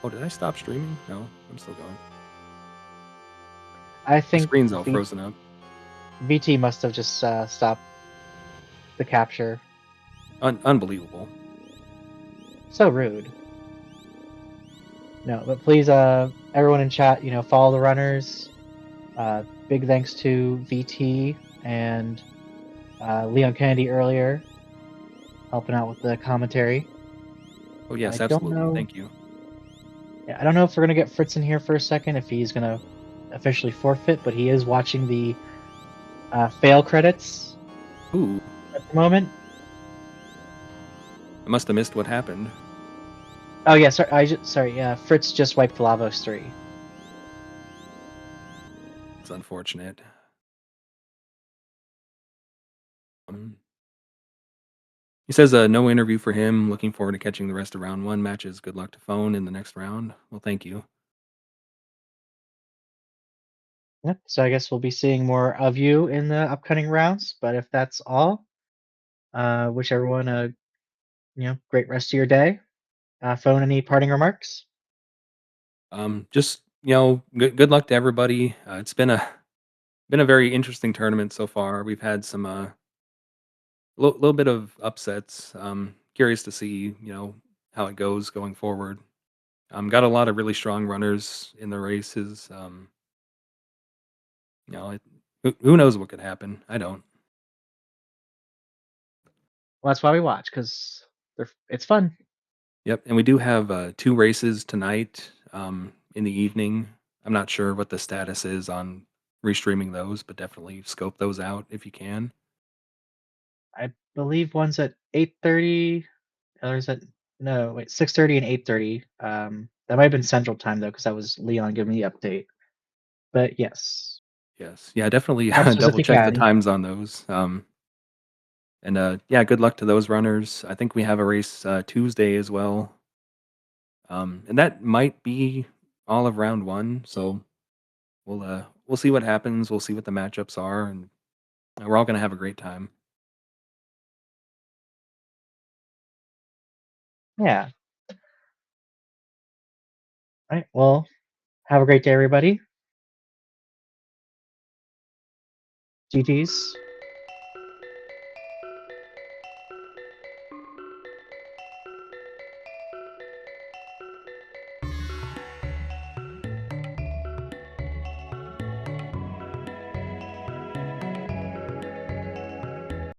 [SPEAKER 4] Oh, did I stop streaming? No, I'm still going.
[SPEAKER 2] I
[SPEAKER 4] The
[SPEAKER 2] think
[SPEAKER 4] screen's all frozen up.
[SPEAKER 2] VT must have just stopped the capture.
[SPEAKER 4] Unbelievable.
[SPEAKER 2] So rude. No, but please, everyone in chat, follow the runners. Big thanks to VT and Leon Kennedy earlier, helping out with the commentary.
[SPEAKER 4] Oh yes,
[SPEAKER 2] I don't
[SPEAKER 4] absolutely.
[SPEAKER 2] know.
[SPEAKER 4] Thank you.
[SPEAKER 2] Yeah, I don't know if we're gonna get Fritz in here for a second, if he's gonna officially forfeit, but he is watching the fail credits
[SPEAKER 4] Ooh,
[SPEAKER 2] at the moment.
[SPEAKER 4] I must have missed what happened.
[SPEAKER 2] Oh yeah, sorry. Yeah, Fritz just wiped Lavos 3.
[SPEAKER 4] It's unfortunate. He says no interview for him. Looking forward to catching the rest of round 1 matches. Good luck to Phone in the next round. Well, thank you.
[SPEAKER 2] Yep. So I guess we'll be seeing more of you in the upcoming rounds. But if that's all, wish everyone a great rest of your day. Phone, any parting remarks?
[SPEAKER 4] Just good luck to everybody. It's been a very interesting tournament so far. We've had some little bit of upsets. Curious to see how it goes going forward. Got a lot of really strong runners in the races. Who knows what could happen? I don't.
[SPEAKER 2] Well, that's why we watch, because it's fun.
[SPEAKER 4] Yep, and we do have 2 races tonight in the evening. I'm not sure what the status is on restreaming those, but definitely scope those out if you can.
[SPEAKER 2] I believe one's at 8:30. Others at 6:30 and 8:30. That might have been Central Time though, because that was Leon giving me the update. But yes,
[SPEAKER 4] Yes, yeah, definitely
[SPEAKER 2] watch those if
[SPEAKER 4] double
[SPEAKER 2] you
[SPEAKER 4] check the
[SPEAKER 2] can.
[SPEAKER 4] times on those. And yeah, good luck to those runners. I think we have a race Tuesday as well, and that might be all of round 1. So we'll see what happens. We'll see what the matchups are, and we're all gonna have a great time.
[SPEAKER 2] Yeah. All right. Well, have a great day, everybody. GG's.